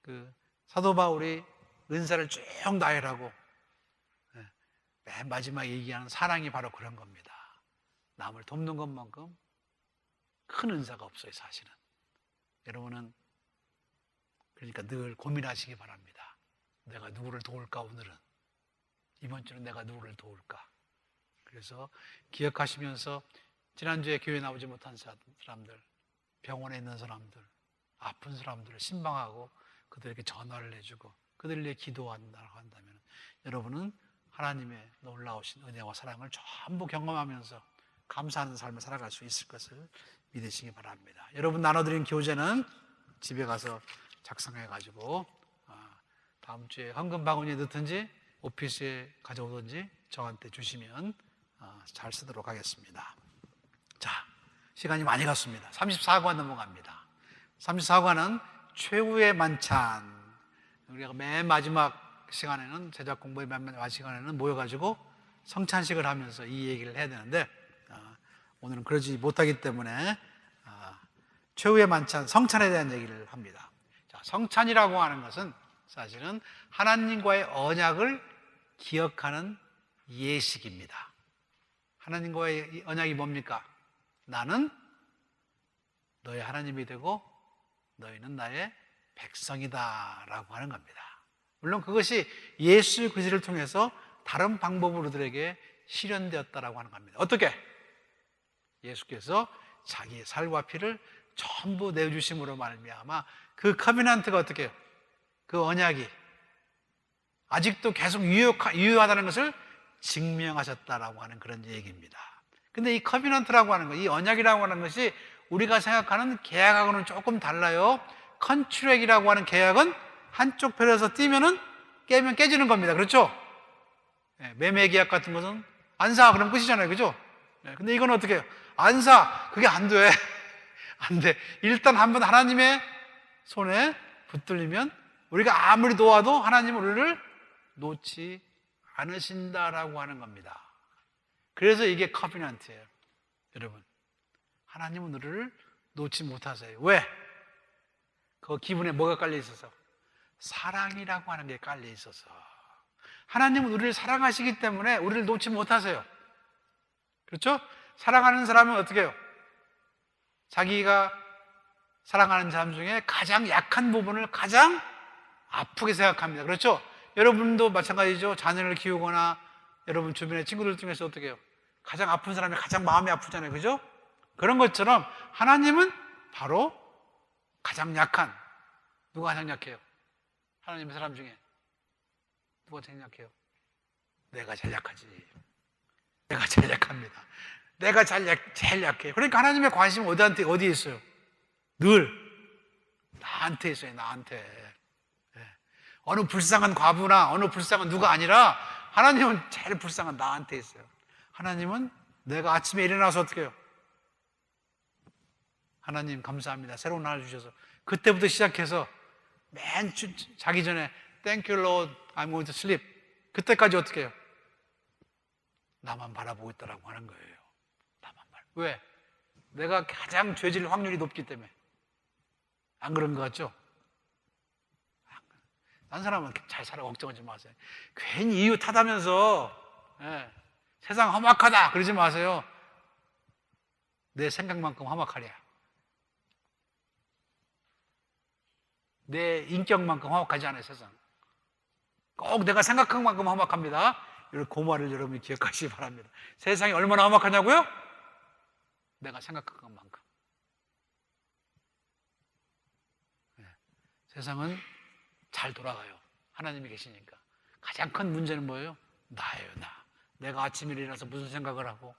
그 사도 바울이 은사를 쭉 나열하고 맨 마지막에 얘기하는 사랑이 바로 그런 겁니다. 남을 돕는 것만큼 큰 은사가 없어요, 사실은. 여러분은 그러니까 늘 고민하시기 바랍니다. 내가 누구를 도울까, 오늘은? 이번 주는 내가 누구를 도울까? 그래서 기억하시면서 지난주에 교회 나오지 못한 사람들, 병원에 있는 사람들, 아픈 사람들을 신방하고 그들에게 전화를 해주고 그들을 위해 기도한다고 한다면 여러분은 하나님의 놀라우신 은혜와 사랑을 전부 경험하면서 감사하는 삶을 살아갈 수 있을 것을 믿으시기 바랍니다. 여러분 나눠드린 교재는 집에 가서 작성해가지고 다음 주에 헌금 바구니에 넣든지 오피스에 가져오든지 저한테 주시면 잘 쓰도록 하겠습니다. 자, 시간이 많이 갔습니다. 34관 넘어갑니다. 34관은 최후의 만찬. 우리가 맨 마지막 시간에는 제작 공부의 맨 마지막 시간에는 모여가지고 성찬식을 하면서 이 얘기를 해야 되는데 오늘은 그러지 못하기 때문에 최후의 만찬 성찬에 대한 얘기를 합니다. 자, 성찬이라고 하는 것은 사실은 하나님과의 언약을 기억하는 예식입니다. 하나님과의 언약이 뭡니까? 나는 너의 하나님이 되고 너희는 나의 백성이다 라고 하는 겁니다. 물론 그것이 예수 그리스도를 통해서 다른 방법으로 우리들에게 실현되었다라고 하는 겁니다. 어떻게? 예수께서 자기의 살과 피를 전부 내주심으로 말미암아 그 커비넌트가 어떻게 해요? 그 언약이 아직도 계속 유효하다는 것을 증명하셨다라고 하는 그런 얘기입니다. 근데 이 커비넌트라고 하는 것, 이 언약이라고 하는 것이 우리가 생각하는 계약하고는 조금 달라요. 컨트랙이라고 하는 계약은 한쪽 편에서 깨면 깨지는 겁니다. 그렇죠? 매매 계약 같은 것은 안 사, 그럼 끝이잖아요. 그죠? 근데 이건 어떻게 해요? 안 사, 그게 안 돼. 안 돼. 일단 한번 하나님의 손에 붙들리면 우리가 아무리 놓아도 하나님은 우리를 놓지 않으신다라고 하는 겁니다. 그래서 이게 커비넌트예요. 여러분, 하나님은 우리를 놓지 못하세요. 왜? 그 기분에 뭐가 깔려 있어서? 사랑이라고 하는 게 깔려 있어서. 하나님은 우리를 사랑하시기 때문에 우리를 놓지 못하세요. 그렇죠? 사랑하는 사람은 어떻게 해요? 자기가 사랑하는 사람 중에 가장 약한 부분을 가장 아프게 생각합니다. 그렇죠? 여러분도 마찬가지죠. 자녀를 키우거나 여러분 주변의 친구들 중에서 어떻게 해요? 가장 아픈 사람이 가장 마음이 아프잖아요. 그죠? 그런 것처럼 하나님은 바로 가장 약한, 누가 가장 약해요? 하나님의 사람 중에 누가 제일 약해요? 내가 제일 약하지. 내가 제일 약합니다. 내가 제일 약해요. 그러니까 하나님의 관심은 어디에 있어요? 늘 나한테 있어요. 나한테. 어느 불쌍한 과부나 어느 불쌍한 누가 아니라 하나님은 제일 불쌍한 나한테 있어요. 하나님은 내가 아침에 일어나서 어떻게 해요? 하나님 감사합니다. 새로운 하루 주셔서. 그때부터 시작해서 맨 자기 전에 Thank you Lord, I'm going to sleep. 그때까지 어떻게 해요? 나만 바라보고 있다라고 하는 거예요. 왜? 내가 가장 죄질 확률이 높기 때문에. 안 그런 것 같죠? 딴 사람은 잘 살아 걱정하지 마세요. 괜히 이유 탓하면서 세상 험악하다 그러지 마세요. 내 생각만큼 험악하랴. 내 인격만큼 험악하지 않아요, 세상. 꼭 내가 생각한 만큼 험악합니다. 이런 고마를 여러분이 기억하시기 바랍니다. 세상이 얼마나 험악하냐고요? 내가 생각한 것만큼. 세상은 잘 돌아가요. 하나님이 계시니까. 가장 큰 문제는 뭐예요? 나예요, 나. 내가 아침에 일어나서 무슨 생각을 하고,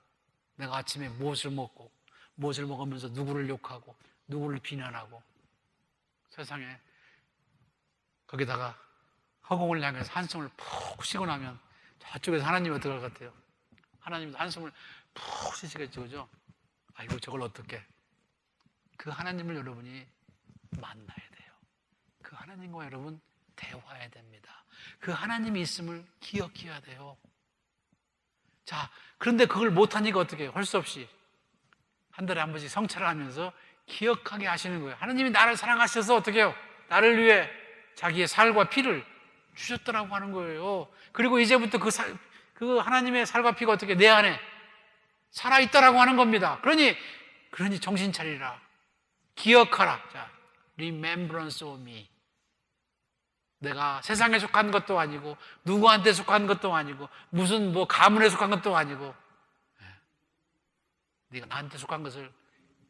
내가 아침에 무엇을 먹고, 무엇을 먹으면서 누구를 욕하고, 누구를 비난하고, 세상에 거기다가 허공을 향해서 한숨을 푹 쉬고 나면 저쪽에서 하나님이 어떻게 할 것 같아요? 하나님도 한숨을 푹 쉬시겠죠, 그죠? 아이고, 저걸 어떻게? 그 하나님을 여러분이 만나야 돼요. 그 하나님과 여러분 대화해야 됩니다. 그 하나님이 있음을 기억해야 돼요. 자, 그런데 그걸 못하니까 어떻게 해요? 할 수 없이 한 달에 한 번씩 성찰을 하면서 기억하게 하시는 거예요. 하나님이 나를 사랑하셔서 어떻게 해요? 나를 위해 자기의 살과 피를 주셨더라고 하는 거예요. 그리고 이제부터 그 하나님의 살과 피가 어떻게 내 안에 살아있다라고 하는 겁니다. 그러니 정신 차리라. 기억하라. 자, remembrance of me. 내가 세상에 속한 것도 아니고 누구한테 속한 것도 아니고 무슨 가문에 속한 것도 아니고 네가 나한테 속한 것을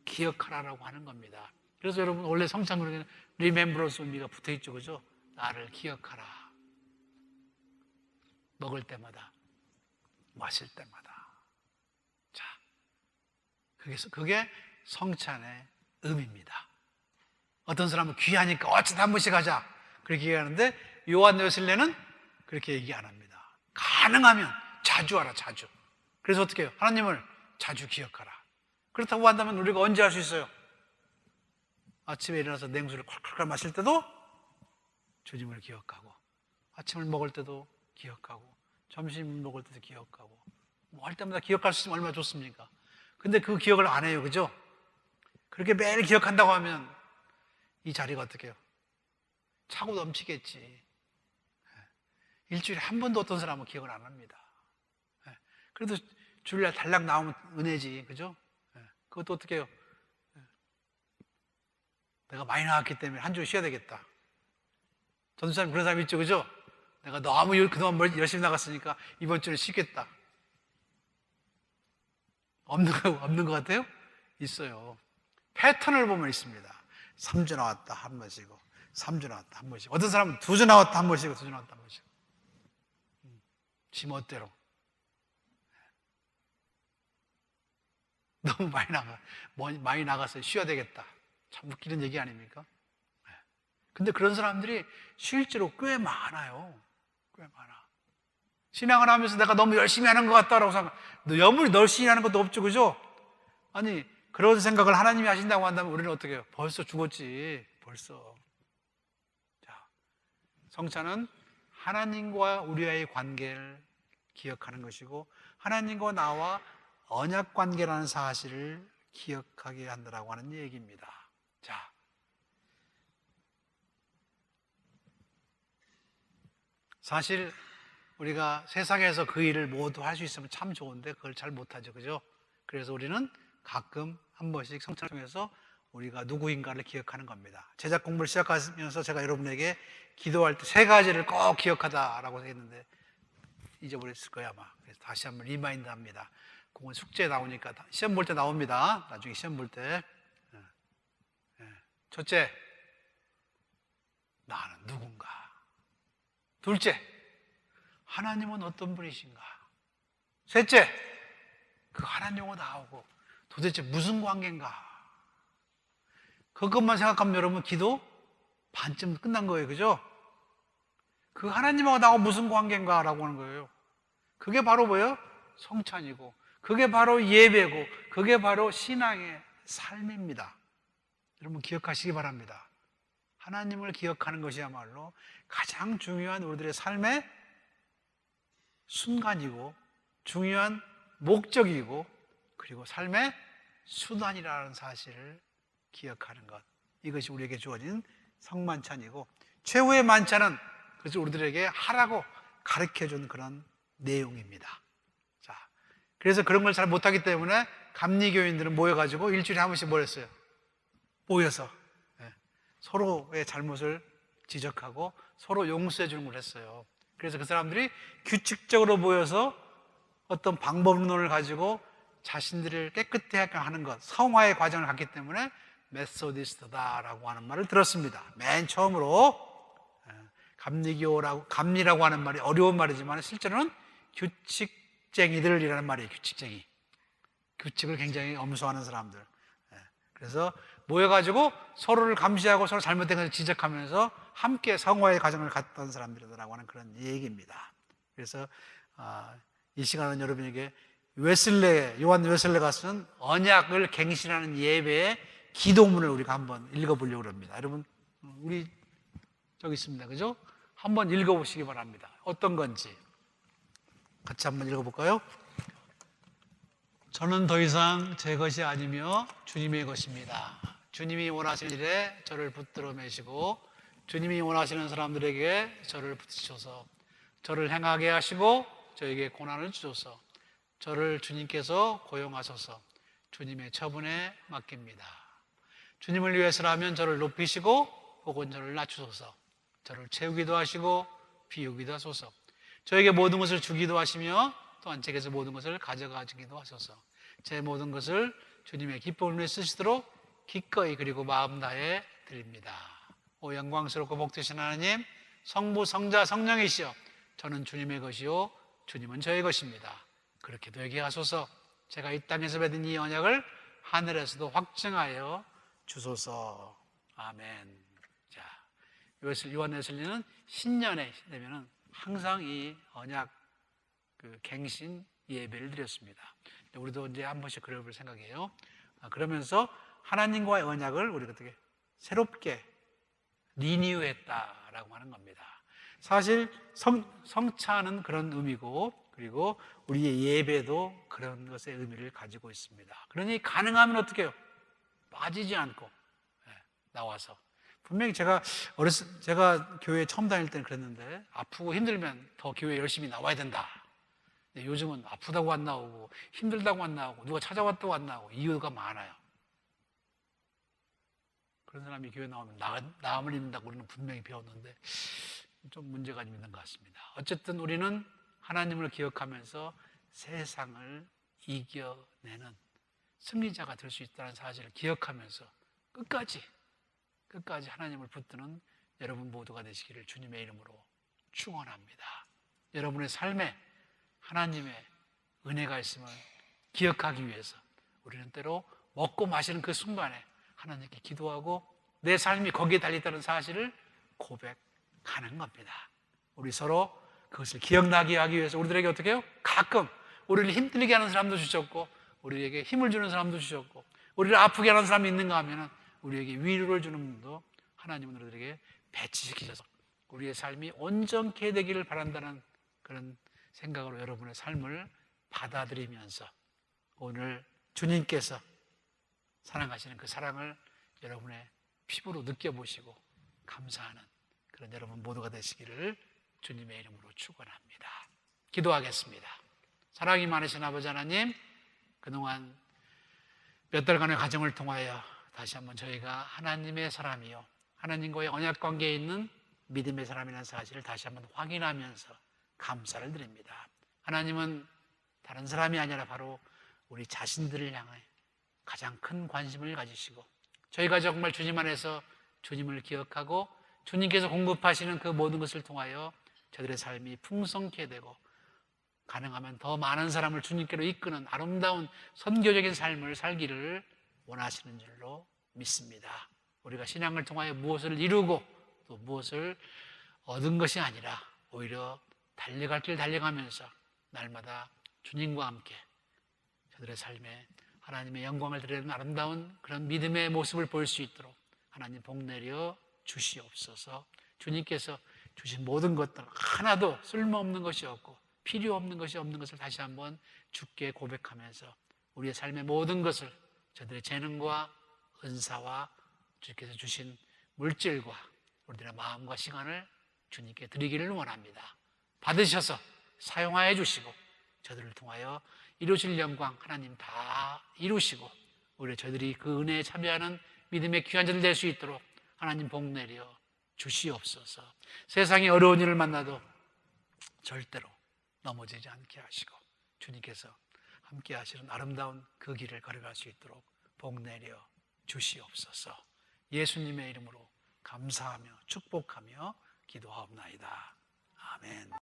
기억하라라고 하는 겁니다. 그래서 여러분 원래 성찬그릇에는 remembrance of me가 붙어있죠, 그죠? 나를 기억하라. 먹을 때마다 마실 때마다. 자, 그게 성찬의 의미입니다. 어떤 사람은 귀하니까 어쩌다 한 번씩 하자 그렇게 얘기하는데 요한 웨슬레는 그렇게 얘기 안 합니다. 가능하면 자주 하라, 자주. 그래서 어떻게 해요? 하나님을 자주 기억하라. 그렇다고 한다면 우리가 언제 할 수 있어요? 아침에 일어나서 냉수를 콸콸콸 마실 때도 주님을 기억하고, 아침을 먹을 때도 기억하고, 점심 먹을 때도 기억하고, 뭐 할 때마다 기억할 수 있으면 얼마나 좋습니까? 근데 그 기억을 안 해요, 그죠? 그렇게 매일 기억한다고 하면 이 자리가 어떻게 해요? 차고 넘치겠지. 일주일에 한 번도 어떤 사람은 기억을 안 합니다. 그래도 주일날 달랑 나오면 은혜지, 그죠? 그것도 어떻게 해요? 내가 많이 나왔기 때문에 한 주 쉬어야 되겠다. 전도사님 그런 사람 있죠, 그죠? 내가 너무 그동안 열심히 나갔으니까 이번 주는 쉬겠다. 없는 것 같아요? 있어요. 패턴을 보면 있습니다. 3주 나왔다 한 번 쉬고, 3주 나왔다 한 번 쉬고, 어떤 사람은 2주 나왔다 한 번 쉬고, 2주 나왔다 한 번 쉬고. 지 멋대로. 너무 많이 나가서 쉬어야 되겠다. 참 웃기는 얘기 아닙니까? 근데 그런 사람들이 실제로 꽤 많아요. 꽤 많아. 신앙을 하면서 내가 너무 열심히 하는 것 같다라고 생각. 너무 열심히 하는 것도 없죠, 그죠? 아니, 그런 생각을 하나님이 하신다고 한다면 우리는 어떻게 해요? 벌써 죽었지, 벌써. 자, 성찬은 하나님과 우리와의 관계를 기억하는 것이고, 하나님과 나와 언약 관계라는 사실을 기억하게 한다라고 하는 얘기입니다. 자, 사실 우리가 세상에서 그 일을 모두 할 수 있으면 참 좋은데 그걸 잘 못하죠, 그죠? 그래서 우리는 가끔 한 번씩 성찬을 통해서 우리가 누구인가를 기억하는 겁니다. 제작 공부를 시작하면서 제가 여러분에게 기도할 때 3가지를 꼭 기억하다라고 했는데 잊어버렸을 거야 아마. 그래서 다시 한번 리마인드 합니다. 그건 숙제에 나오니까 시험 볼 때 나옵니다. 나중에 시험 볼 때. 첫째, 나는 누군가. 둘째, 하나님은 어떤 분이신가. 셋째, 그 하나님하고 나하고 도대체 무슨 관계인가. 그것만 생각하면 여러분 기도 반쯤 끝난 거예요, 그죠? 그 하나님하고 나하고 무슨 관계인가 라고 하는 거예요. 그게 바로 뭐예요? 성찬이고, 그게 바로 예배고, 그게 바로 신앙의 삶입니다. 여러분 기억하시기 바랍니다. 하나님을 기억하는 것이야말로 가장 중요한 우리들의 삶의 순간이고 중요한 목적이고 그리고 삶의 수단이라는 사실을 기억하는 것, 이것이 우리에게 주어진 성만찬이고, 최후의 만찬은 그래서 우리들에게 하라고 가르쳐준 그런 내용입니다. 자, 그래서 그런 걸 잘 못하기 때문에 감리교인들은 모여가지고 일주일에 한 번씩 뭘 했어요? 모여서 서로의 잘못을 지적하고 서로 용서해 주는 걸 했어요. 그래서 그 사람들이 규칙적으로 모여서 어떤 방법론을 가지고 자신들을 깨끗하게 하는 것, 성화의 과정을 갔기 때문에 메소디스트다라고 하는 말을 들었습니다. 맨 처음으로 감리라고 하는 말이 어려운 말이지만 실제로는 규칙쟁이들이라는 말이에요. 규칙쟁이. 규칙을 굉장히 엄수하는 사람들. 그래서 모여가지고 서로를 감시하고 서로 잘못된 것을 지적하면서 함께 성화의 과정을 갔던 사람들이라고 하는 그런 얘기입니다. 그래서 이 시간은 여러분에게 요한 웨슬레가 쓴 언약을 갱신하는 예배의 기도문을 우리가 한번 읽어보려고 합니다. 여러분, 우리 저기 있습니다. 그죠? 한번 읽어보시기 바랍니다. 어떤 건지. 같이 한번 읽어볼까요? 저는 더 이상 제 것이 아니며 주님의 것입니다. 주님이 원하시는 일에 저를 붙들어 매시고 주님이 원하시는 사람들에게 저를 붙이셔서 저를 행하게 하시고 저에게 고난을 주셔서 저를 주님께서 고용하셔서 주님의 처분에 맡깁니다. 주님을 위해서라면 저를 높이시고 혹은 저를 낮추소서 저를 채우기도 하시고 비우기도 하소서 저에게 모든 것을 주기도 하시며 또한 제게서 모든 것을 가져가시기도 하소서 제 모든 것을 주님의 기쁨을 위해 쓰시도록 기꺼이 그리고 마음 다해 드립니다. 오 영광스럽고 복되신 하나님, 성부, 성자, 성령이시여 저는 주님의 것이요 주님은 저의 것입니다. 그렇게 되게 하소서. 제가 이 땅에서 맺은 이 언약을 하늘에서도 확증하여 주소서. 아멘. 자, 요한 웨슬리는 신년에 되면은 항상 이 언약 갱신 예배를 드렸습니다. 우리도 이제 한 번씩 그려볼 생각이에요. 그러면서 하나님과의 언약을 우리가 어떻게 새롭게 리뉴했다라고 하는 겁니다. 사실 성찬은 그런 의미고 그리고 우리의 예배도 그런 것의 의미를 가지고 있습니다. 그러니 가능하면 어떻게 해요? 빠지지 않고 나와서 분명히 제가 교회 처음 다닐 때는 그랬는데 아프고 힘들면 더 교회 열심히 나와야 된다. 근데 요즘은 아프다고 안 나오고 힘들다고 안 나오고 누가 찾아왔다고 안 나오고 이유가 많아요. 그런 사람이 교회 나오면 나음을 입는다고 우리는 분명히 배웠는데 좀 문제가 좀 있는 것 같습니다. 어쨌든 우리는 하나님을 기억하면서 세상을 이겨내는 승리자가 될 수 있다는 사실을 기억하면서 끝까지 하나님을 붙드는 여러분 모두가 되시기를 주님의 이름으로 축원합니다. 여러분의 삶에 하나님의 은혜가 있음을 기억하기 위해서 우리는 때로 먹고 마시는 그 순간에 하나님께 기도하고 내 삶이 거기에 달려있다는 사실을 고백하는 겁니다. 우리 서로 그것을 기억나게 하기 위해서 우리들에게 어떻게 해요? 가끔 우리를 힘들게 하는 사람도 주셨고 우리에게 힘을 주는 사람도 주셨고 우리를 아프게 하는 사람이 있는가 하면 우리에게 위로를 주는 분도 하나님은 우리들에게 배치시키셔서 우리의 삶이 온전케 되기를 바란다는 그런 생각으로 여러분의 삶을 받아들이면서 오늘 주님께서 사랑하시는 그 사랑을 여러분의 피부로 느껴보시고 감사하는 그런 여러분 모두가 되시기를 주님의 이름으로 축원합니다. 기도하겠습니다. 사랑이 많으신 아버지 하나님, 그동안 몇 달간의 과정을 통하여 다시 한번 저희가 하나님의 사람이요 하나님과의 언약 관계에 있는 믿음의 사람이라는 사실을 다시 한번 확인하면서 감사를 드립니다. 하나님은 다른 사람이 아니라 바로 우리 자신들을 향해 가장 큰 관심을 가지시고 저희가 정말 주님 안에서 주님을 기억하고 주님께서 공급하시는 그 모든 것을 통하여 저들의 삶이 풍성케 되고 가능하면 더 많은 사람을 주님께로 이끄는 아름다운 선교적인 삶을 살기를 원하시는 줄로 믿습니다. 우리가 신앙을 통하여 무엇을 이루고 또 무엇을 얻은 것이 아니라 오히려 달려갈 길 달려가면서 날마다 주님과 함께 저들의 삶에 하나님의 영광을 드리는 아름다운 그런 믿음의 모습을 볼 수 있도록 하나님 복 내려 주시옵소서. 주님께서 주신 모든 것들 하나도 쓸모없는 것이 없고 필요 없는 것이 없는 것을 다시 한번 주께 고백하면서 우리의 삶의 모든 것을 저들의 재능과 은사와 주께서 주신 물질과 우리들의 마음과 시간을 주님께 드리기를 원합니다. 받으셔서 사용하여 주시고 저들을 통하여 이루실 영광 하나님 다 이루시고 우리 저희들이 그 은혜에 참여하는 믿음의 귀한 자들 될 수 있도록 하나님 복 내려 주시옵소서. 세상에 어려운 일을 만나도 절대로 넘어지지 않게 하시고 주님께서 함께 하시는 아름다운 그 길을 걸어갈 수 있도록 복 내려 주시옵소서. 예수님의 이름으로 감사하며 축복하며 기도하옵나이다. 아멘.